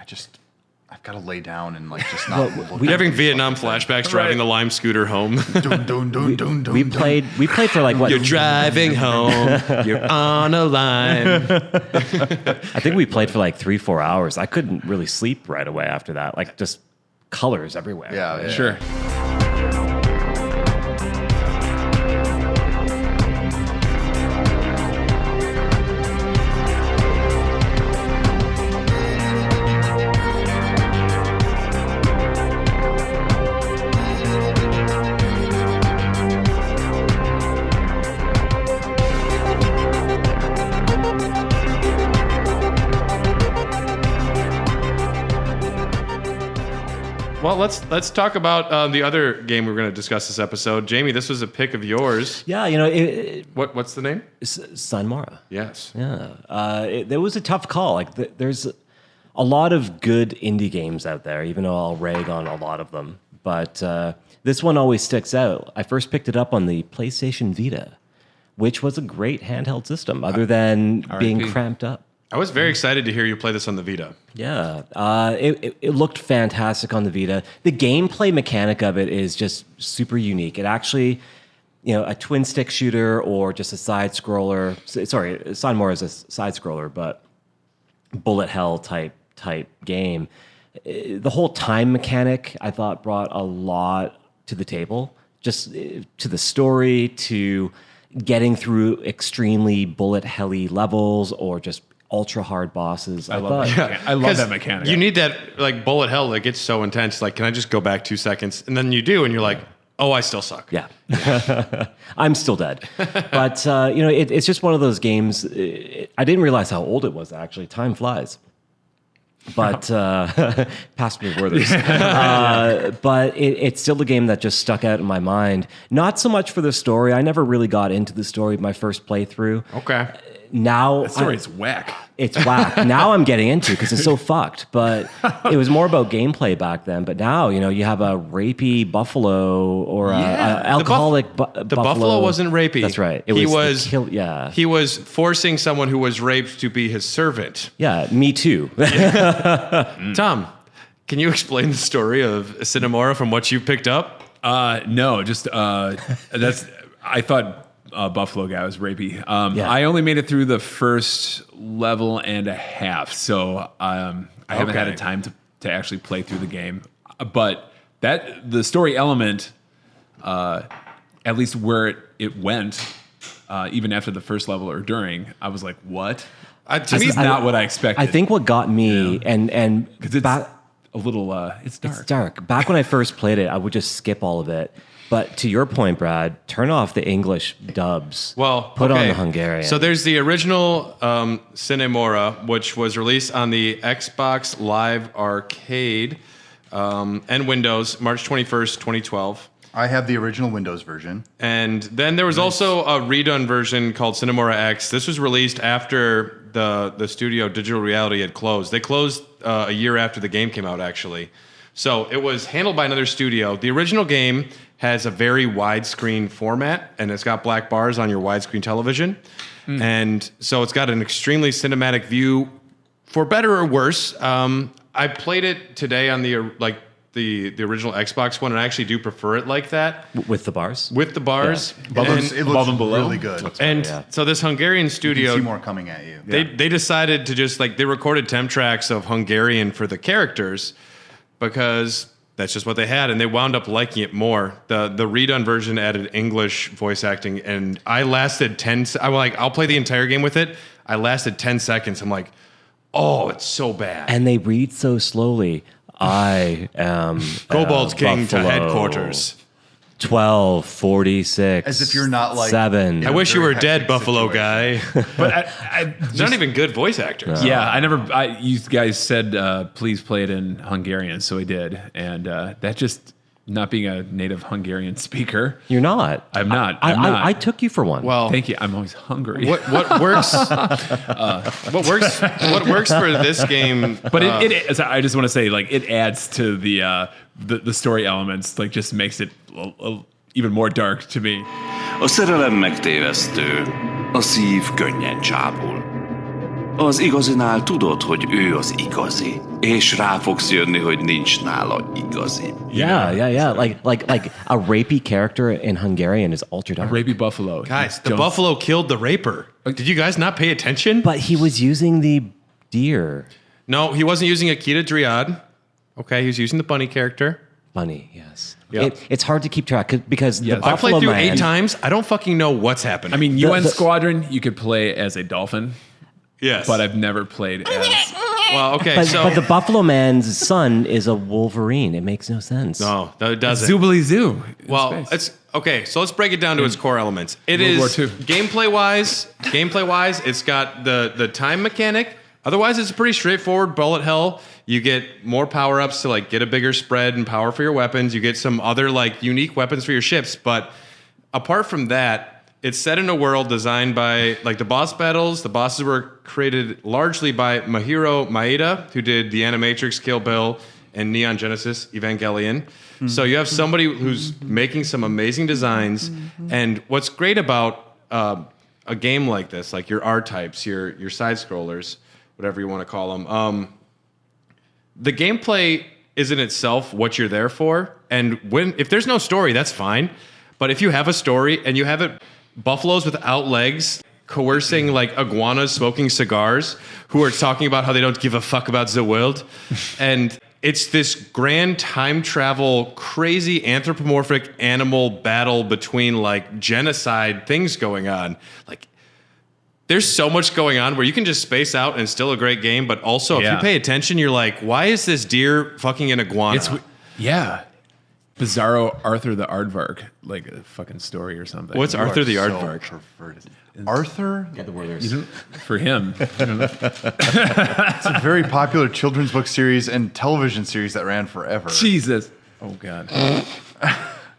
I've got to lay down and like just not. look You're at having these Vietnam fucking flashbacks driving the Lime scooter home. things. Dun, dun, dun, dun, dun, We dun. played for like what? You're driving home. You're on a line. I think we played for like 3-4 hours. I couldn't really sleep right away after that. Like just colors everywhere. Yeah, Sure. Well, let's talk about the other game we're going to discuss this episode. Jamie, this was a pick of yours. Yeah, you know, What's the name? Sine Mora. Yes. Yeah, there was a tough call. Like, there's a lot of good indie games out there, even though I'll rag on a lot of them. But this one always sticks out. I first picked it up on the PlayStation Vita, which was a great handheld system, other than being cramped up. I was very excited to hear you play this on the Vita. Yeah, it looked fantastic on the Vita. The gameplay mechanic of it is just super unique. It actually, you know, a twin stick shooter or just a side scroller. Sorry, Sine Mora is a side scroller, but bullet hell type game. The whole time mechanic I thought brought a lot to the table, just to the story, to getting through extremely bullet helly levels or just ultra hard bosses. I love thought, I love that mechanic. You need that like bullet hell that gets so intense. Like, can I just go back 2 seconds? And then you do, and you're like, Oh, I still suck. Yeah. I'm still dead. But, it's just one of those games. I didn't realize how old it was, actually. Time flies. But past me Werther's. But it's still a game that just stuck out in my mind. Not so much for the story. I never really got into the story my first playthrough. Okay. The story's whack. It's whack. Now I'm getting into because it's so fucked. But it was more about gameplay back then. But now, you have a rapey buffalo or a alcoholic buffalo. The buffalo wasn't rapey. That's right. He was forcing someone who was raped to be his servant. Yeah, me too. Tom, can you explain the story of Sine Mora from what you picked up? No, just I thought Buffalo guy was rapey. I only made it through the first level and a half, so I haven't had a time to actually play through the game. But the story element, at least where it went, even after the first level or during, I was like, what? This is not what I expected. I think what got me and because it's a little it's dark. It's dark. Back when I first played it, I would just skip all of it. But to your point, Brad, turn off the English dubs. Well, put on the Hungarian. So there's the original Sine Mora, which was released on the Xbox Live Arcade and Windows, March 21st, 2012. I have the original Windows version. And then there was also a redone version called Sine Mora X. This was released after the studio Digital Reality had closed. They closed a year after the game came out, actually. So it was handled by another studio. The original game has a very widescreen format, and it's got black bars on your widescreen television. And so it's got an extremely cinematic view, for better or worse. I played it today on the original Xbox One, and I actually do prefer it like that. With the bars? With the bars. Yeah. It looks really good. So this Hungarian You studio, can see more coming at you. they decided to just they recorded temp tracks of Hungarian for the characters because that's just what they had, and they wound up liking it more. The redone version added English voice acting, and I lasted 10. I was like, I'll play the entire game with it. I lasted 10 seconds. I'm like, oh, it's so bad. And they read so slowly. I am Kobold King Buffalo, to headquarters. 1246. As if you're not like 7. I wish you were dead, hectic Buffalo situation. guy. But They're not even good voice actors. Yeah, you guys said please play it in Hungarian, so I did, and that just not being a native Hungarian speaker. You're not. I'm not. I took you for one. Well, Thank you. I'm always hungry. what works? What works for this game? But I just want to say, like, it adds to the story elements. Like, just makes it even more dark to me. A szerelem megtévesztő, a szív könnyen csábul. Az igazinál tudod, hogy ő az igazi, és rá fogsz jönni, hogy nincs nála igazi. Yeah. Like a rapey character in Hungarian is ultra dark. Rapey buffalo. Guys, the buffalo killed the raper. Did you guys not pay attention? But he was using the deer. No, he wasn't using Akita Dryad. Okay, he was using the bunny character. Bunny, yes. Yep. It's hard to keep track because the I Buffalo played through Man, 8 times. I don't fucking know what's happening. I mean, UN Squadron, you could play as a dolphin, yes. but I've never played as... Well, okay, but the Buffalo Man's son is a Wolverine. It makes no sense. No, it doesn't. Zoobly Zoo. Well, it's okay. So let's break it down to its core elements. It is World War II. gameplay wise, it's got the time mechanic. Otherwise, it's a pretty straightforward bullet hell. You get more power ups to like get a bigger spread and power for your weapons. You get some other like unique weapons for your ships. But apart from that, it's set in a world designed by like the boss battles. The bosses were created largely by Mahiro Maeda, who did the Animatrix, Kill Bill, and Neon Genesis Evangelion. So you have somebody who's making some amazing designs. And what's great about a game like this, like your R types, your side scrollers, whatever you want to call them, the gameplay is in itself what you're there for. And if there's no story, that's fine. But if you have a story and you have it buffaloes without legs coercing like iguanas smoking cigars who are talking about how they don't give a fuck about the world, and it's this grand time travel, crazy anthropomorphic animal battle between like genocide things going on. Like, there's so much going on where you can just space out and it's still a great game, but also if you pay attention, you're like, why is this deer fucking an iguana? Bizarro Arthur the Aardvark, like a fucking story or something. What's Arthur the So Aardvark? perverted. Arthur? Yeah, the word You don't- for him? I don't know. It's a very popular children's book series and television series that ran forever. Jesus. Oh God.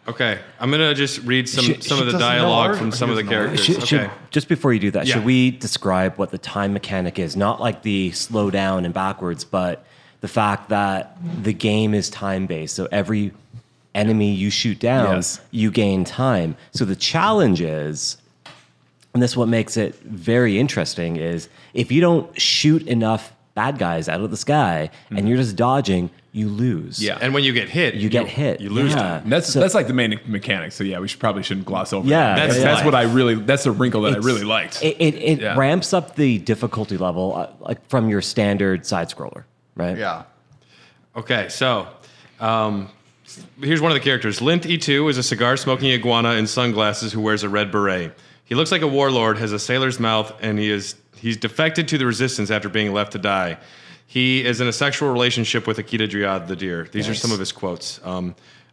Okay, I'm gonna just read some of the doesn't know dialogue art, from or some of the he doesn't know art. characters. Should, Okay. just before you do that, Yeah. should we describe what the time mechanic is? Not like the slow down and backwards, but the fact that the game is time based. So every enemy you shoot down, Yes. you gain time. So the challenge is, and this is what makes it very interesting, is if you don't shoot enough bad guys out of the sky and you're just dodging, you lose. Yeah. And when you get hit, You get hit. You lose Yeah. time. That's like the main mechanic. So yeah, we probably shouldn't gloss over. Yeah, that. yeah. That's what I really. That's a wrinkle that I It's- really liked. It Yeah. ramps up the difficulty level like from your standard side scroller, right? Yeah. Okay, so here's one of the characters. Lint E2 is a cigar-smoking iguana in sunglasses who wears a red beret. He looks like a warlord, has a sailor's mouth, and he's defected to the resistance after being left to die. He is in a sexual relationship with Akita Driad, the deer. These are some of his quotes.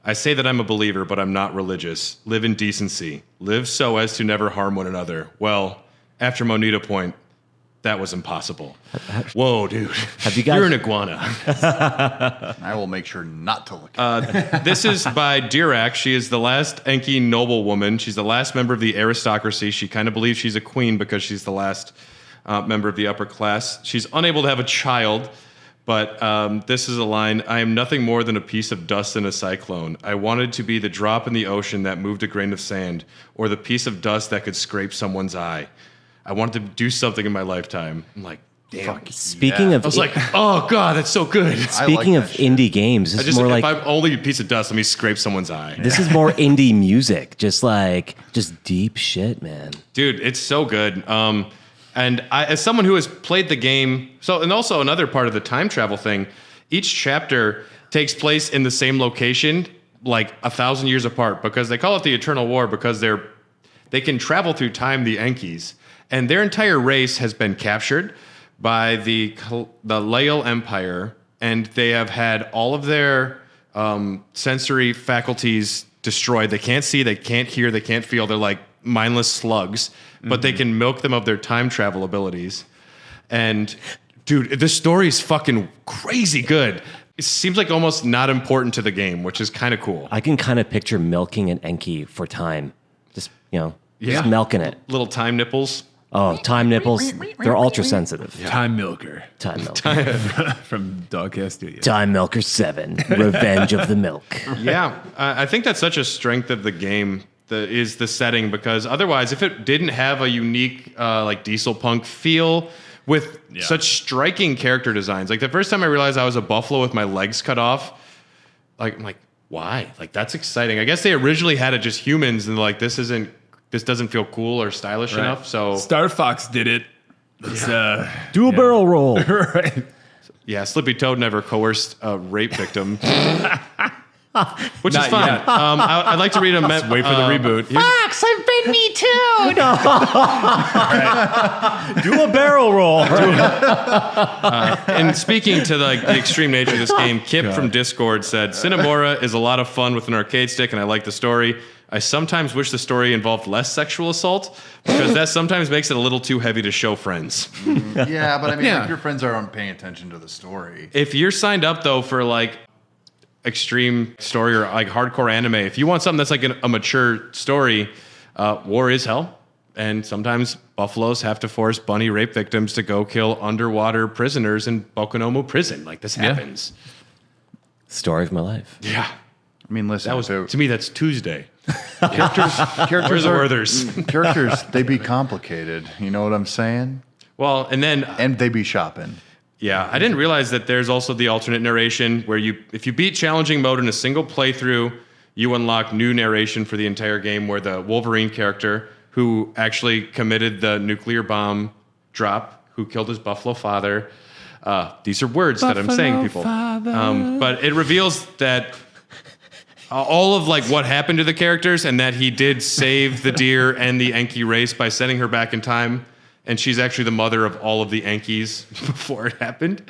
I say that I'm a believer, but I'm not religious. Live in decency. Live so as to never harm one another. Well, after Monita Point, that was impossible. Whoa, dude. Have you guys- You're an iguana. I will make sure not to look at This is by Dirac. She is the last Enki noblewoman. She's the last member of the aristocracy. She kind of believes she's a queen because she's the last member of the upper class. She's unable to have a child, but this is a line. I am nothing more than a piece of dust in a cyclone. I wanted to be the drop in the ocean that moved a grain of sand, or the piece of dust that could scrape someone's eye. I wanted to do something in my lifetime. I'm like, damn. Speaking of, I was like, oh, God, that's so good. speaking like of that shit. indie games, this I is just, more if like I'm only a piece of dust, let me scrape someone's eye. this is more indie music, just deep shit, man. Dude, it's so good. And as someone who has played the game, and also another part of the time travel thing, each chapter takes place in the same location, like 1,000 years apart, because they call it the Eternal War because they can travel through time, the Enkis, and their entire race has been captured by the Lael Empire, and they have had all of their sensory faculties destroyed. They can't see, they can't hear, they can't feel. They're like mindless slugs, but they can milk them of their time travel abilities. And dude, this story is fucking crazy good. It seems like almost not important to the game, which is kind of cool. I can kind of picture milking an Enki for time, just Yeah. just milking it. Little time nipples. Oh, time nipples, they're ultra sensitive. Time Milker Time milker. from Dogcast Studios. Time Milker 7, Revenge of the Milk. Yeah, I think that's such a strength of the game. Is the setting, because otherwise, if it didn't have a unique like diesel punk feel with such striking character designs, like the first time I realized I was a buffalo with my legs cut off, I'm like, why? Like that's exciting. I guess they originally had it just humans, and like this doesn't feel cool or stylish enough. So Star Fox did it. Let's, Do a barrel roll. right. yeah, Slippy Toad never coerced a rape victim. Which is Not fine. yet. I'd like to read a Wait for the reboot. Fox, I've been me too. Do a barrel roll. And speaking to the extreme nature of this game, Kip from Discord said, Sine Mora is a lot of fun with an arcade stick, and I like the story. I sometimes wish the story involved less sexual assault, because that sometimes makes it a little too heavy to show friends. Yeah, but I mean, Yeah. if your friends aren't paying attention to the story. If you're signed up, though, for like extreme story or like hardcore anime, if you want something that's like a mature story, war is hell. And sometimes buffaloes have to force bunny rape victims to go kill underwater prisoners in Bokonomo prison. Like this happens. Story of my life. Yeah. I mean, listen, That was, if to me, that's Tuesday. characters Where's the are Werthers? characters. They be complicated. You know what I'm saying? Well, and then, And they be shopping. yeah, I didn't realize that there's also the alternate narration where if you beat challenging mode in a single playthrough, you unlock new narration for the entire game where the Wolverine character, who actually committed the nuclear bomb drop, who killed his buffalo father. These are words that I'm saying, people. But it reveals that all of like what happened to the characters, and that he did save the deer and the Enki race by sending her back in time, and she's actually the mother of all of the Enkis before it happened.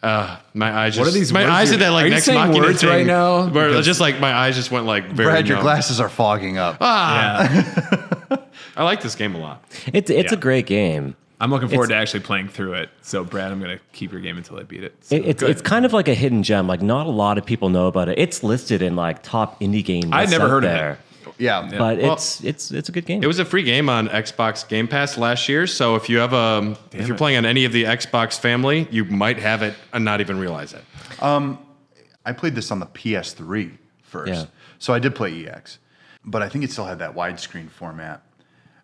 My eyes. What are these My words eyes you're- did that like are you Nex saying Machina words thing right now? Where Because- just like my eyes just went like very. Brad, your numb. glasses are fogging up. Yeah. I like this game a lot. It's Yeah. a great game. I'm looking forward to actually playing through it. So, Brad, I'm going to keep your game until I beat it. So, It's kind of like a hidden gem. Like not a lot of people know about it. It's listed in like top indie game lists I'd never out heard of there. Yeah. But Well, it's a good game. It was a free game on Xbox Game Pass last year, so if you have if you're playing on any of the Xbox family, you might have it and not even realize it. I played this on the PS3 first. Yeah. So I did play EX, but I think it still had that widescreen format.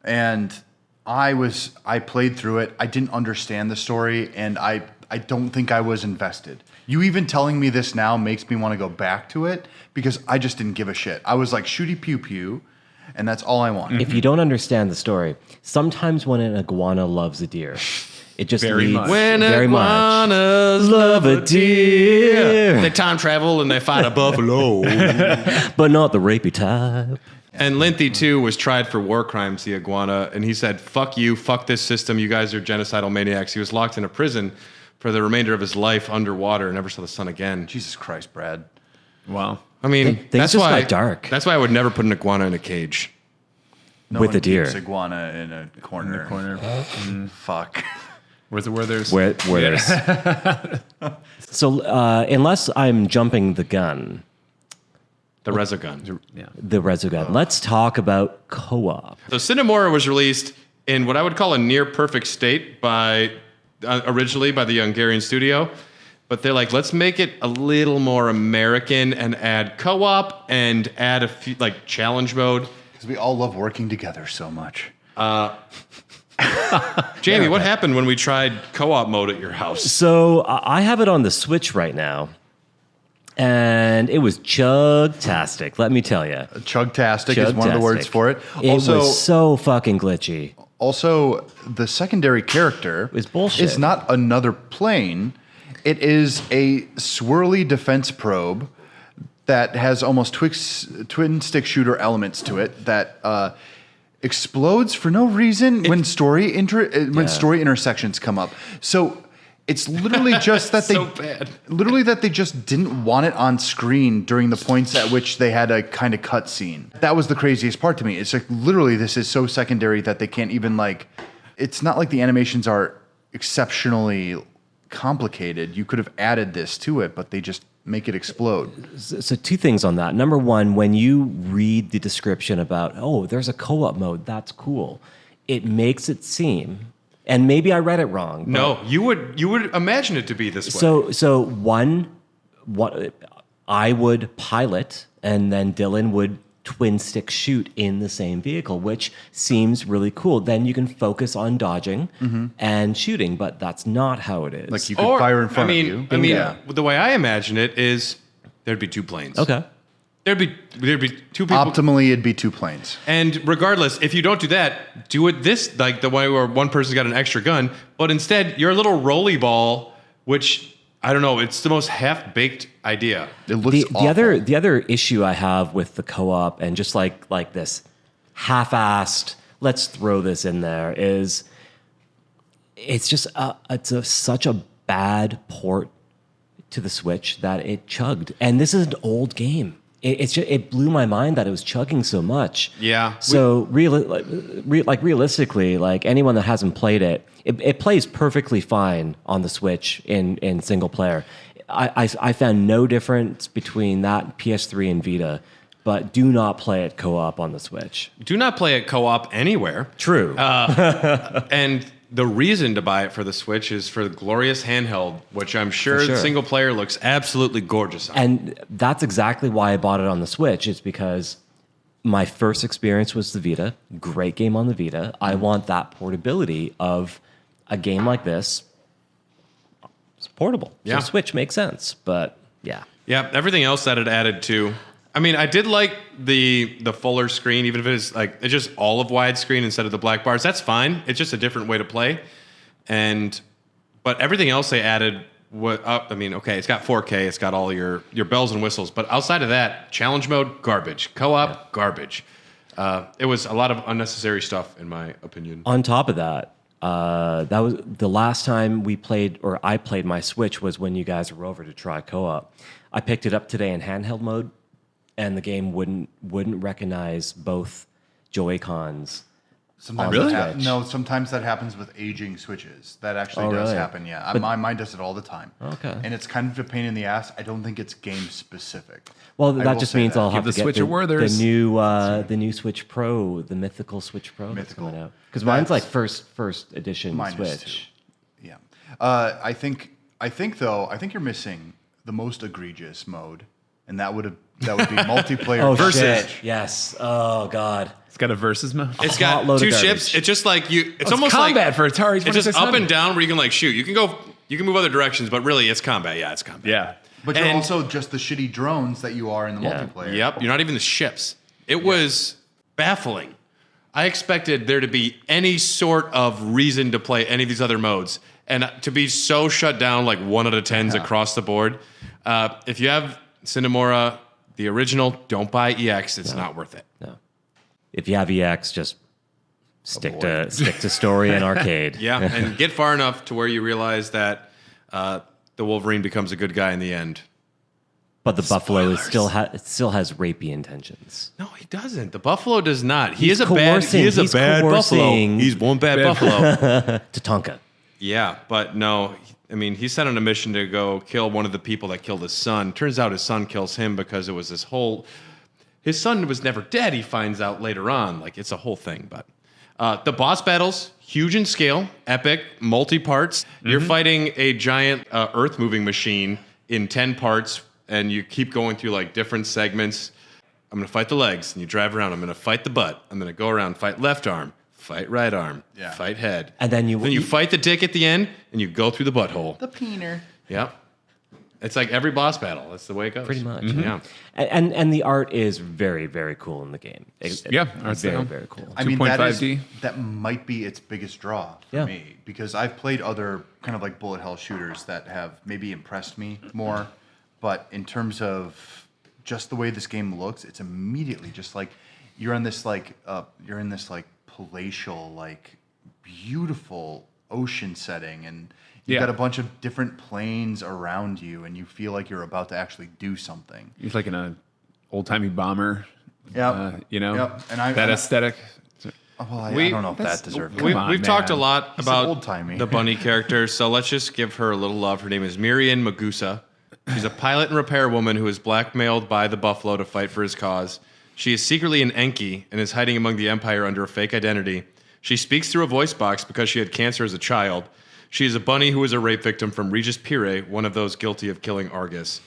And I played through it. I didn't understand the story, and I don't think I was invested. You even telling me this now makes me want to go back to it because I just didn't give a shit. I was like shooty pew pew, and that's all I want. If you don't understand the story, sometimes when an iguana loves a deer, it just Very leads much. When very much. iguanas Love a deer, they time travel and they fight a buffalo. but not the rapey type. And Linthy, too, was tried for war crimes, the iguana, and he said, fuck you, fuck this system, you guys are genocidal maniacs. He was locked in a prison for the remainder of his life underwater and never saw the sun again. Jesus Christ, Brad. wow. I mean, Things that's just why got dark. That's why I would never put an iguana in a cage. No With one a deer. keeps iguana in a corner. Fuck. Where there's... Where there's. So unless I'm jumping the gun, The Resogun. Yeah. the Resogun, let's talk about co-op. So Sine Mora was released in what I would call a near perfect state by originally by the Hungarian studio, but they're like, let's make it a little more American and add co-op and add a few like challenge mode. Because we all love working together so much. Jamie, what happened when we tried co-op mode at your house? So I have it on the Switch right now, and it was chug-tastic, let me tell you. Chugtastic is one of the words for it. It Also, was so fucking glitchy. Also, the secondary character Is bullshit. It's not another plane. It is a swirly defense probe that has almost twin stick shooter elements to it that explodes for no reason when story intersections come up. So it's literally just that So bad. they just didn't want it on screen during the points at which they had a kind of cut scene. That was the craziest part to me. It's like literally this is so secondary that they can't even like. It's not like the animations are exceptionally complicated. You could have added this to it, but they just make it explode. So two things on that. Number one, when you read the description about, oh, there's a co-op mode, that's cool. It makes it seem, and maybe I read it wrong. but- No, you would imagine it to be this way. So what I would pilot, and then Dylan would twin stick shoot in the same vehicle, which seems really cool. Then you can focus on dodging and shooting, but that's not how it is. Like you could fire in front of you. I mean, Yeah. the way I imagine it is there'd be two planes. Okay. There'd be two people. Optimally, it'd be two planes. And regardless, if you don't do that, do it this like the way where one person's got an extra gun, but instead your little rolly ball, which I don't know, it's the most half-baked idea. It looks awful. The other issue I have with the co-op and just like this half-assed, let's throw this in there, is it's just such a bad port to the Switch that it chugged. And this is an old game. It blew my mind that it was chugging so much. Yeah. So realistically, like anyone that hasn't played it, it plays perfectly fine on the Switch in single player. I found no difference between that PS3 and Vita, but do not play it co-op on the Switch. Do not play it co-op anywhere. True. And the reason to buy it for the Switch is for the glorious handheld, which I'm sure, sure. single player looks absolutely gorgeous on. And that's exactly why I bought it on the Switch. It's because my first experience was the Vita. Great game on the Vita. I want that portability of a game like this. It's portable. Yeah. So Switch makes sense. But yeah. Yeah, everything else that it added to. I mean, I did like the fuller screen, even if it's it's just all of widescreen instead of the black bars. That's fine. It's just a different way to play. But everything else they added, it's got 4K, it's got all your bells and whistles. But outside of that, challenge mode, garbage. Co-op, garbage. It was a lot of unnecessary stuff, in my opinion. On top of that, That was the last time we played, or I played my Switch, was when you guys were over to try co-op. I picked it up today in handheld mode, and the game wouldn't recognize both Joy-Cons. Sometimes Really? No, sometimes that happens with aging Switches. That actually does really? happen, yeah. But- Mine does it all the time. Okay. And it's kind of a pain in the ass. I don't think it's game specific. Well, I that will just say means that. I'll have Give to the get Switch a Werther's. the new Switch Pro, the mythical Switch Pro that's Mythical. coming out. Because mine's like That's- first edition Mine is Switch. too. Yeah. I think you're missing the most egregious mode, and that would be multiplayer Oh Versus. shit! Yes. Oh god. It's got a versus mode. It's hot got load of 2 garbage. ships. It's just like you. It's It's almost combat like for Atari. it's just up 2600. and down where you can like shoot. You can move other directions, but really it's combat. Yeah, it's combat. Yeah. But you're And- also just the shitty drones that you are in the Yeah. multiplayer. Yep, you're not even the ships. It was baffling. I expected there to be any sort of reason to play any of these other modes, and to be so shut down like 1 out of 10s across the board. If you have Sine Mora, the original, don't buy EX. It's not worth it. No. If you have EX, just stick to story and arcade. Yeah, and get far enough to where you realize that the Wolverine becomes a good guy in the end. But the Buffalo is Spoilers. still has rapey intentions. No, he doesn't. The Buffalo does not. He He's is a bad. coercing. He is a He's bad Buffalo. coercing. He's one bad Buffalo. Tatanka. Yeah, but no. I mean, he's sent on a mission to go kill one of the people that killed his son. Turns out his son kills him because it was this whole. His son was never dead. He finds out later on. Like it's a whole thing. But the boss battles, huge in scale, epic, multi parts. You're fighting a giant earth moving machine in 10 parts. And you keep going through like different segments. I'm gonna fight the legs, and you drive around. I'm gonna fight the butt. I'm gonna go around, fight left arm, fight right arm, Yeah. fight head, And then you fight the dick at the end, and you go through the butthole. The peener. Yep, it's like every boss battle. That's the way it goes. pretty much. Yeah. And the art is very, very cool in the game. Yeah, art's very, down. very cool. I mean, 2.5D. that might be its biggest draw for Yeah. me, because I've played other kind of like bullet hell shooters that have maybe impressed me more, but in terms of just the way this game looks, it's immediately just like you're in this palatial, like beautiful ocean setting, and you've Yeah. got a bunch of different planes around you, and you feel like you're about to actually do something. He's like in a old timey bomber. Yep. You know, Yep. And that aesthetic. Well, I We- don't know if that deserves. We've on, talked a man. lot He's about old-timey. the bunny character, so let's just give her a little love. Her name is Miriam Magusa. She's a pilot and repair woman who is blackmailed by the Buffalo to fight for his cause. She is secretly an Enki and is hiding among the Empire under a fake identity. She speaks through a voice box because she had cancer as a child. She is a bunny who is a rape victim from Regis Pire, one of those guilty of killing Argus.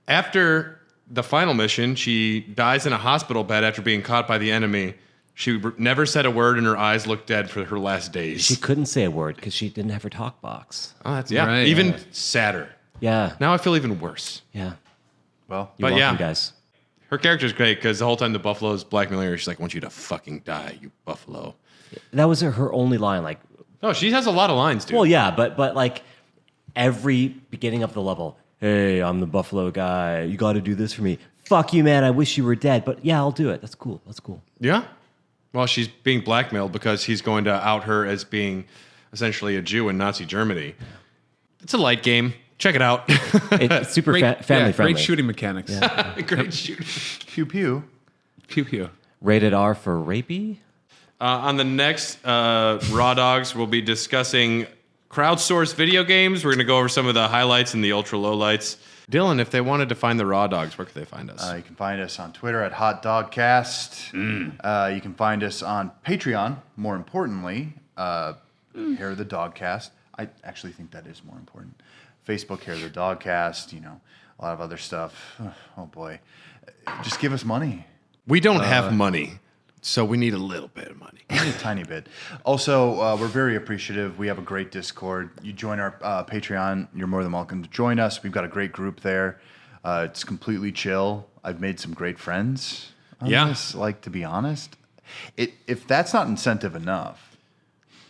After the final mission, she dies in a hospital bed after being caught by the enemy. She never said a word and her eyes looked dead for her last days. She couldn't say a word because she didn't have her talk box. Oh, that's Right. even sadder. Yeah. Now I feel even worse. Yeah. Well, You're But welcome, yeah. guys. Her character's great because the whole time the Buffalo's blackmailing her, she's like, I want you to fucking die, you Buffalo. That was her only line. Like, No, she has a lot of lines, dude. well, yeah, but like every beginning of the level, hey, I'm the Buffalo guy. You got to do this for me. Fuck you, man. I wish you were dead, but yeah, I'll do it. That's cool. That's cool. Yeah. Well, she's being blackmailed because he's going to out her as being essentially a Jew in Nazi Germany. It's a light game. Check it out. It's super family friendly. Great shooting mechanics. Great shooting. pew pew. Pew pew. Rated R for rapey. On the next Raw Dogs, we'll be discussing crowdsourced video games. We're going to go over some of the highlights and the ultra lowlights. Dylan, if they wanted to find the Raw Dogs, where could they find us? You can find us on Twitter at HotDogCast. You can find us on Patreon. More importantly, Hair of the Dogcast. I actually think that is more important. Facebook, Hair of the Dogcast. You know, a lot of other stuff. Oh boy, just give us money. We don't have money, so we need a little bit of money. Only a tiny bit. Also, we're very appreciative. We have a great Discord. You join our Patreon, you're more than welcome to join us. We've got a great group there. It's completely chill. I've made some great friends on Yeah. this. Like, to be honest, if that's not incentive enough,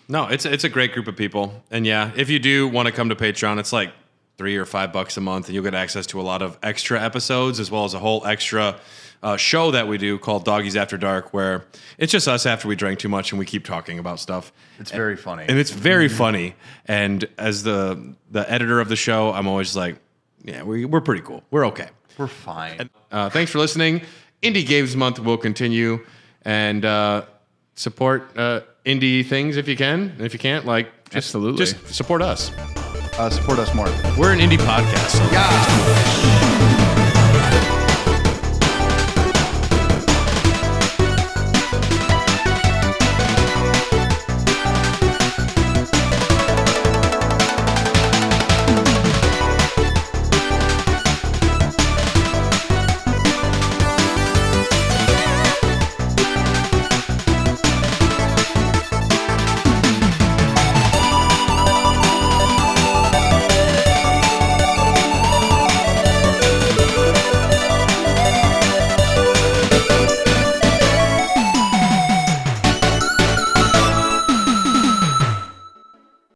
No, it's a great group of people. And yeah, if you do want to come to Patreon, it's like $3 or $5 a month, and you'll get access to a lot of extra episodes as well as a whole extra show that we do called Doggies After Dark, where it's just us after we drank too much and we keep talking about stuff. It's very funny. And it's very funny. And as the editor of the show, I'm always like, yeah, we're pretty cool. We're okay. We're fine. Thanks for listening. Indie Games Month will continue, and support indie things if you can. And if you can't, Absolutely. just support us. Support us more. We're an indie podcast. So Yeah.